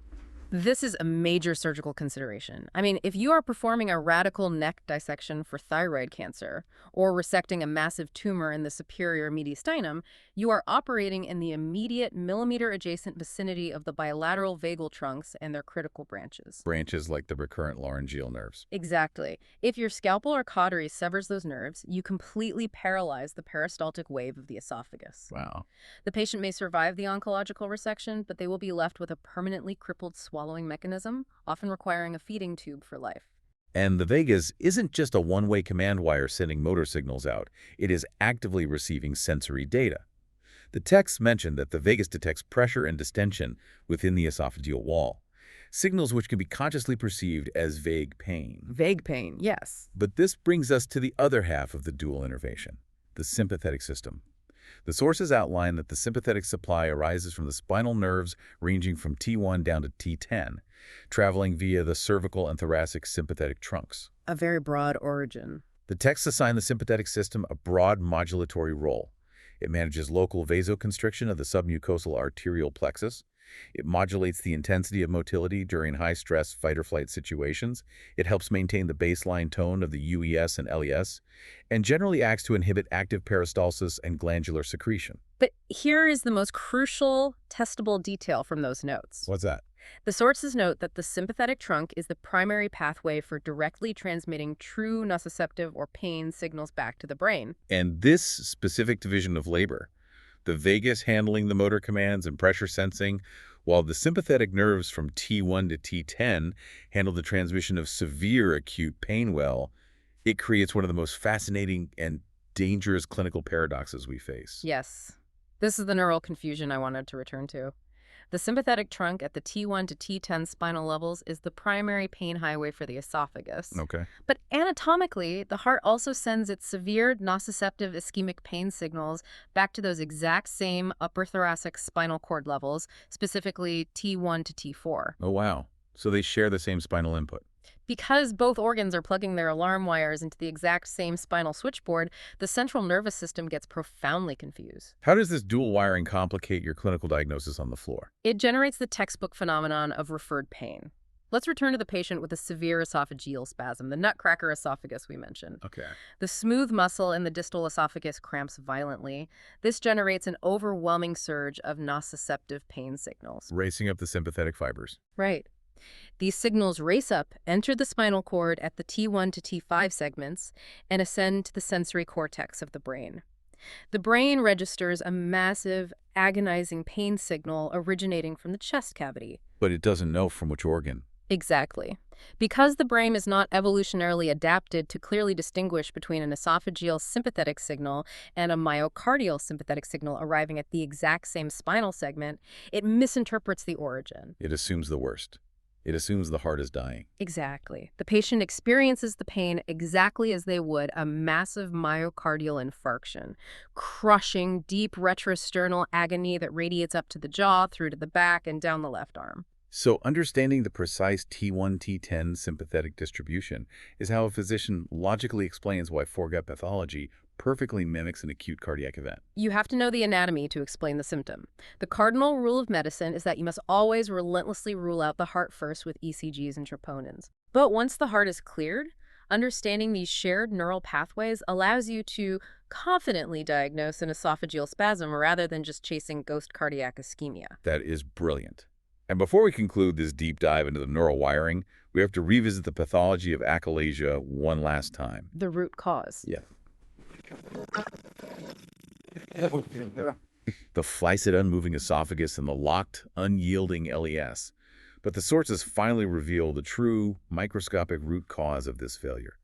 Speaker 2: This is a major surgical consideration. I mean, if you are performing a radical neck dissection for thyroid cancer or resecting a massive tumor in the superior mediastinum, you are operating in the immediate millimeter-adjacent vicinity of the bilateral vagal trunks and their critical branches.
Speaker 1: Branches like the recurrent laryngeal nerves.
Speaker 2: Exactly. If your scalpel or cautery severs those nerves, you completely paralyze the peristaltic wave of the esophagus.
Speaker 1: Wow.
Speaker 2: The patient may survive the oncological resection, but they will be left with a permanently crippled swallowing mechanism, often requiring a feeding tube for life.
Speaker 1: And the vagus isn't just a one-way command wire sending motor signals out. It is actively receiving sensory data. The texts mention that the vagus detects pressure and distension within the esophageal wall, signals which can be consciously perceived as vague pain.
Speaker 2: Vague pain, yes.
Speaker 1: But this brings us to the other half of the dual innervation, the sympathetic system. The sources outline that the sympathetic supply arises from the spinal nerves ranging from T1 down to T10, traveling via the cervical and thoracic sympathetic trunks.
Speaker 2: A very broad origin.
Speaker 1: The texts assign the sympathetic system a broad modulatory role. It manages local vasoconstriction of the submucosal arterial plexus. It modulates the intensity of motility during high-stress fight-or-flight situations. It helps maintain the baseline tone of the UES and LES, and generally acts to inhibit active peristalsis and glandular secretion.
Speaker 2: But here is the most crucial, testable detail from those notes.
Speaker 1: What's that?
Speaker 2: The sources note that the sympathetic trunk is the primary pathway for directly transmitting true nociceptive or pain signals back to the brain.
Speaker 1: And this specific division of labor, the vagus handling the motor commands and pressure sensing, while the sympathetic nerves from T1 to T10 handle the transmission of severe acute pain well, it creates one of the most fascinating and dangerous clinical paradoxes we face.
Speaker 2: Yes. This is the neural confusion I wanted to return to. The sympathetic trunk at the T1 to T10 spinal levels is the primary pain highway for the esophagus.
Speaker 1: Okay.
Speaker 2: But anatomically, the heart also sends its severe nociceptive ischemic pain signals back to those exact same upper thoracic spinal cord levels, specifically T1 to T4.
Speaker 1: Oh, wow. So they share the same spinal input.
Speaker 2: Because both organs are plugging their alarm wires into the exact same spinal switchboard, the central nervous system gets profoundly confused.
Speaker 1: How does this dual wiring complicate your clinical diagnosis on the floor?
Speaker 2: It generates the textbook phenomenon of referred pain. Let's return to the patient with a severe esophageal spasm, the nutcracker esophagus we mentioned.
Speaker 1: Okay.
Speaker 2: The smooth muscle in the distal esophagus cramps violently. This generates an overwhelming surge of nociceptive pain signals.
Speaker 1: Racing up the sympathetic fibers.
Speaker 2: Right. These signals race up, enter the spinal cord at the T1 to T5 segments, and ascend to the sensory cortex of the brain. The brain registers a massive, agonizing pain signal originating from the chest cavity.
Speaker 1: But it doesn't know from which organ.
Speaker 2: Exactly. Because the brain is not evolutionarily adapted to clearly distinguish between an esophageal sympathetic signal and a myocardial sympathetic signal arriving at the exact same spinal segment, it misinterprets the origin.
Speaker 1: It assumes the worst. It assumes the heart is dying.
Speaker 2: Exactly. The patient experiences the pain exactly as they would a massive myocardial infarction, crushing, deep retrosternal agony that radiates up to the jaw, through to the back, and down the left arm.
Speaker 1: So understanding the precise T1, T10 sympathetic distribution is how a physician logically explains why foregut pathology perfectly mimics an acute cardiac event.
Speaker 2: You have to know the anatomy to explain the symptom. The cardinal rule of medicine is that you must always relentlessly rule out the heart first with ECGs and troponins. But once the heart is cleared, understanding these shared neural pathways allows you to confidently diagnose an esophageal spasm rather than just chasing ghost cardiac ischemia.
Speaker 1: That is brilliant. And before we conclude this deep dive into the neural wiring, we have to revisit the pathology of achalasia one last time.
Speaker 2: The root cause.
Speaker 1: Yeah. The flaccid, unmoving esophagus and the locked, unyielding LES. But the sources finally reveal the true microscopic root cause of this failure.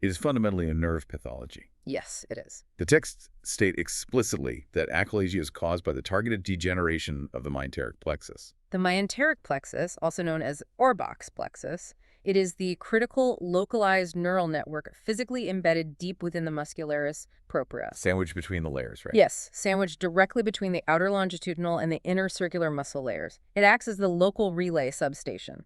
Speaker 1: It is fundamentally a nerve pathology.
Speaker 2: Yes, it is.
Speaker 1: The texts state explicitly that achalasia is caused by the targeted degeneration of the myenteric plexus.
Speaker 2: The myenteric plexus, also known as Auerbach's plexus, it is the critical localized neural network physically embedded deep within the muscularis propria.
Speaker 1: Sandwiched between the layers, right?
Speaker 2: Yes, sandwiched directly between the outer longitudinal and the inner circular muscle layers. It acts as the local relay substation.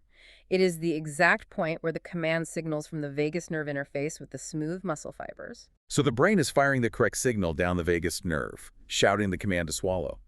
Speaker 2: It is the exact point where the command signals from the vagus nerve interface with the smooth muscle fibers.
Speaker 1: So the brain is firing the correct signal down the vagus nerve, shouting the command to swallow.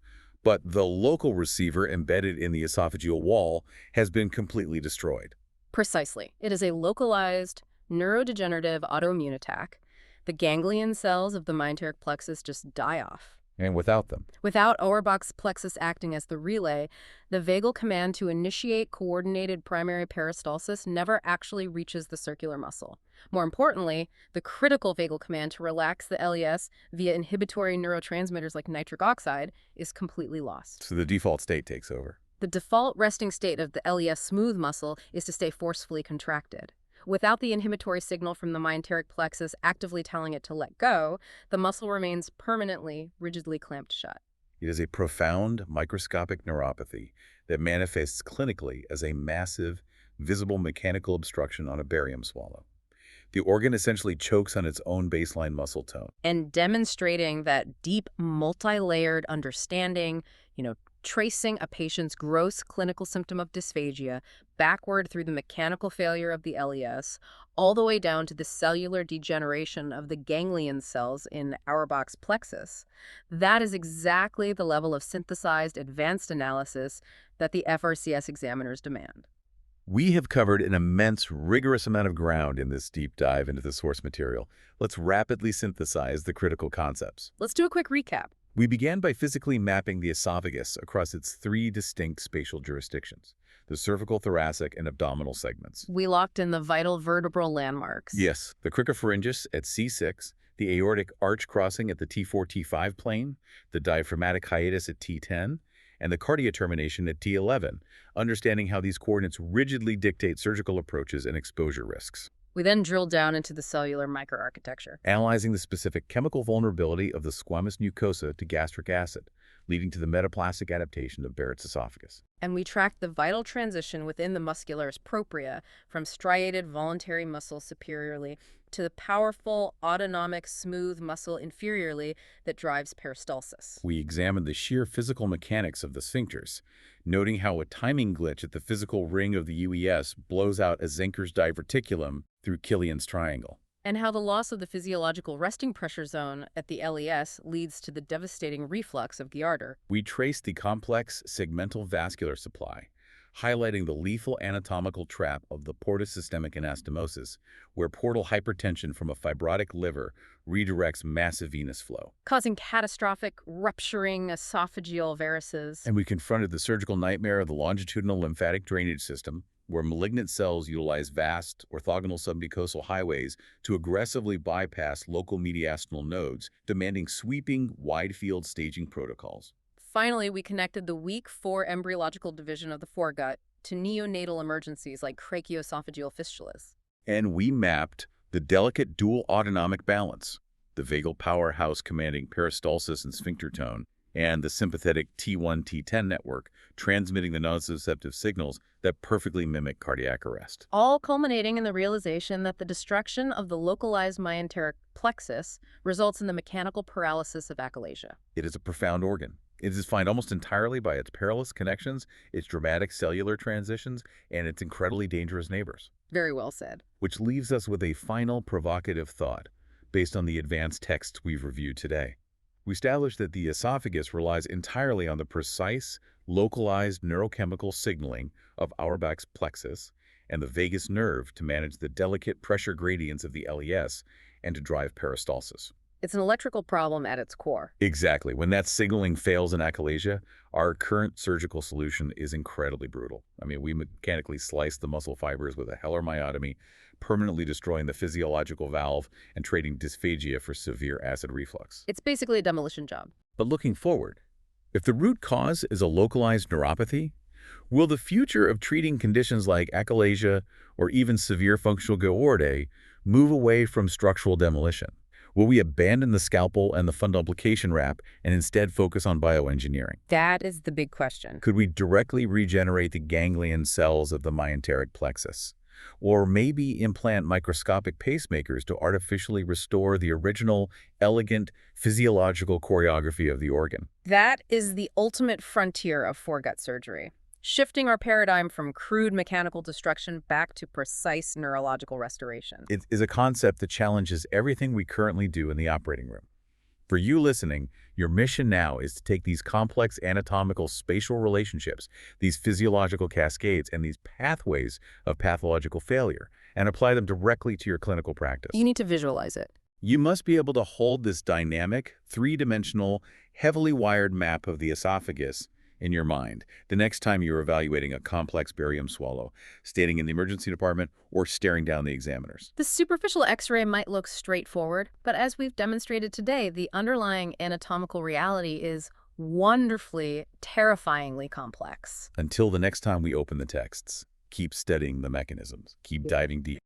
Speaker 1: But the local receiver embedded in the esophageal wall has been completely destroyed.
Speaker 2: Precisely. It is a localized, neurodegenerative autoimmune attack. The ganglion cells of the myenteric plexus just die off.
Speaker 1: And without them,
Speaker 2: Without Auerbach's plexus acting as the relay, the vagal command to initiate coordinated primary peristalsis never actually reaches the circular muscle. More importantly, the critical vagal command to relax the LES via inhibitory neurotransmitters like nitric oxide is completely lost.
Speaker 1: so the default state takes over.
Speaker 2: The default resting state of the LES smooth muscle is to stay forcefully contracted. Without the inhibitory signal from the myenteric plexus actively telling it to let go, the muscle remains permanently, rigidly clamped shut.
Speaker 1: It is a profound microscopic neuropathy that manifests clinically as a massive, visible mechanical obstruction on a barium swallow. The organ essentially chokes on its own baseline muscle tone.
Speaker 2: And demonstrating that deep, multi-layered understanding, tracing a patient's gross clinical symptom of dysphagia backward through the mechanical failure of the LES, all the way down to the cellular degeneration of the ganglion cells in Auerbach's plexus. That is exactly the level of synthesized advanced analysis that the FRCS examiners demand.
Speaker 1: We have covered an immense, rigorous amount of ground in this deep dive into the source material. Let's rapidly synthesize the critical concepts.
Speaker 2: Let's do a quick recap.
Speaker 1: We began by physically mapping the esophagus across its three distinct spatial jurisdictions, the cervical, thoracic, and abdominal segments.
Speaker 2: We locked in the vital vertebral landmarks.
Speaker 1: Yes, the cricopharyngeus at C6, the aortic arch crossing at the T4-T5 plane, the diaphragmatic hiatus at T10, and the cardia termination at T11, understanding how these coordinates rigidly dictate surgical approaches and exposure risks.
Speaker 2: We then drilled down into the cellular microarchitecture,
Speaker 1: Analyzing the specific chemical vulnerability of the squamous mucosa to gastric acid, leading to the metaplastic adaptation of Barrett's esophagus.
Speaker 2: and we tracked the vital transition within the muscularis propria from striated voluntary muscle superiorly to the powerful autonomic smooth muscle inferiorly that drives peristalsis.
Speaker 1: We examined the sheer physical mechanics of the sphincters, noting how a timing glitch at the physical ring of the UES blows out a Zenker's diverticulum through Killian's triangle.
Speaker 2: And how the loss of the physiological resting pressure zone at the LES leads to the devastating reflux of Giarder.
Speaker 1: We traced the complex segmental vascular supply, highlighting the lethal anatomical trap of the portus systemic anastomosis, where portal hypertension from a fibrotic liver redirects massive venous flow.
Speaker 2: Causing catastrophic, rupturing esophageal varices.
Speaker 1: And we confronted the surgical nightmare of the longitudinal lymphatic drainage system, where malignant cells utilize vast orthogonal submucosal highways to aggressively bypass local mediastinal nodes, demanding sweeping, wide-field staging protocols.
Speaker 2: Finally, we connected the weak 4 embryological division of the foregut to neonatal emergencies like crachioesophageal fistulas.
Speaker 1: And we mapped the delicate dual autonomic balance, the vagal powerhouse commanding peristalsis and sphincter tone, and the sympathetic T1-T10 network transmitting the nociceptive signals that perfectly mimic cardiac arrest.
Speaker 2: All culminating in the realization that the destruction of the localized myenteric plexus results in the mechanical paralysis of achalasia.
Speaker 1: It is a profound organ, It is defined almost entirely by its perilous connections, its dramatic cellular transitions, and its incredibly dangerous neighbors.
Speaker 2: Very well said.
Speaker 1: Which leaves us with a final provocative thought, based on the advanced texts we've reviewed today. We established that the esophagus relies entirely on the precise, localized neurochemical signaling of Auerbach's plexus and the vagus nerve to manage the delicate pressure gradients of the LES and to drive peristalsis.
Speaker 2: It's an electrical problem at its core.
Speaker 1: Exactly. When that signaling fails in achalasia, our current surgical solution is incredibly brutal. I mean, we mechanically slice the muscle fibers with a Heller myotomy, permanently destroying the physiological valve and trading dysphagia for severe acid reflux.
Speaker 2: It's basically a demolition job.
Speaker 1: But looking forward, if the root cause is a localized neuropathy, will the future of treating conditions like achalasia or even severe functional GORD move away from structural demolition? Will we abandon the scalpel and the fundoplication wrap and instead focus on bioengineering?
Speaker 2: That is the big question.
Speaker 1: Could we directly regenerate the ganglion cells of the myenteric plexus? Or maybe implant microscopic pacemakers to artificially restore the original, elegant, physiological choreography of the organ?
Speaker 2: That is the ultimate frontier of foregut surgery, shifting our paradigm from crude mechanical destruction back to precise neurological restoration.
Speaker 1: It is a concept that challenges everything we currently do in the operating room. For you listening, your mission now is to take these complex anatomical spatial relationships, these physiological cascades, and these pathways of pathological failure, and apply them directly to your clinical practice.
Speaker 2: You need to visualize it.
Speaker 1: You must be able to hold this dynamic, three-dimensional, heavily wired map of the esophagus in your mind the next time you're evaluating a complex barium swallow, standing in the emergency department, or staring down the examiners.
Speaker 2: The superficial X-ray might look straightforward, but as we've demonstrated today, the underlying anatomical reality is wonderfully, terrifyingly complex.
Speaker 1: Until the next time we open the texts, keep studying the mechanisms, keep diving deep.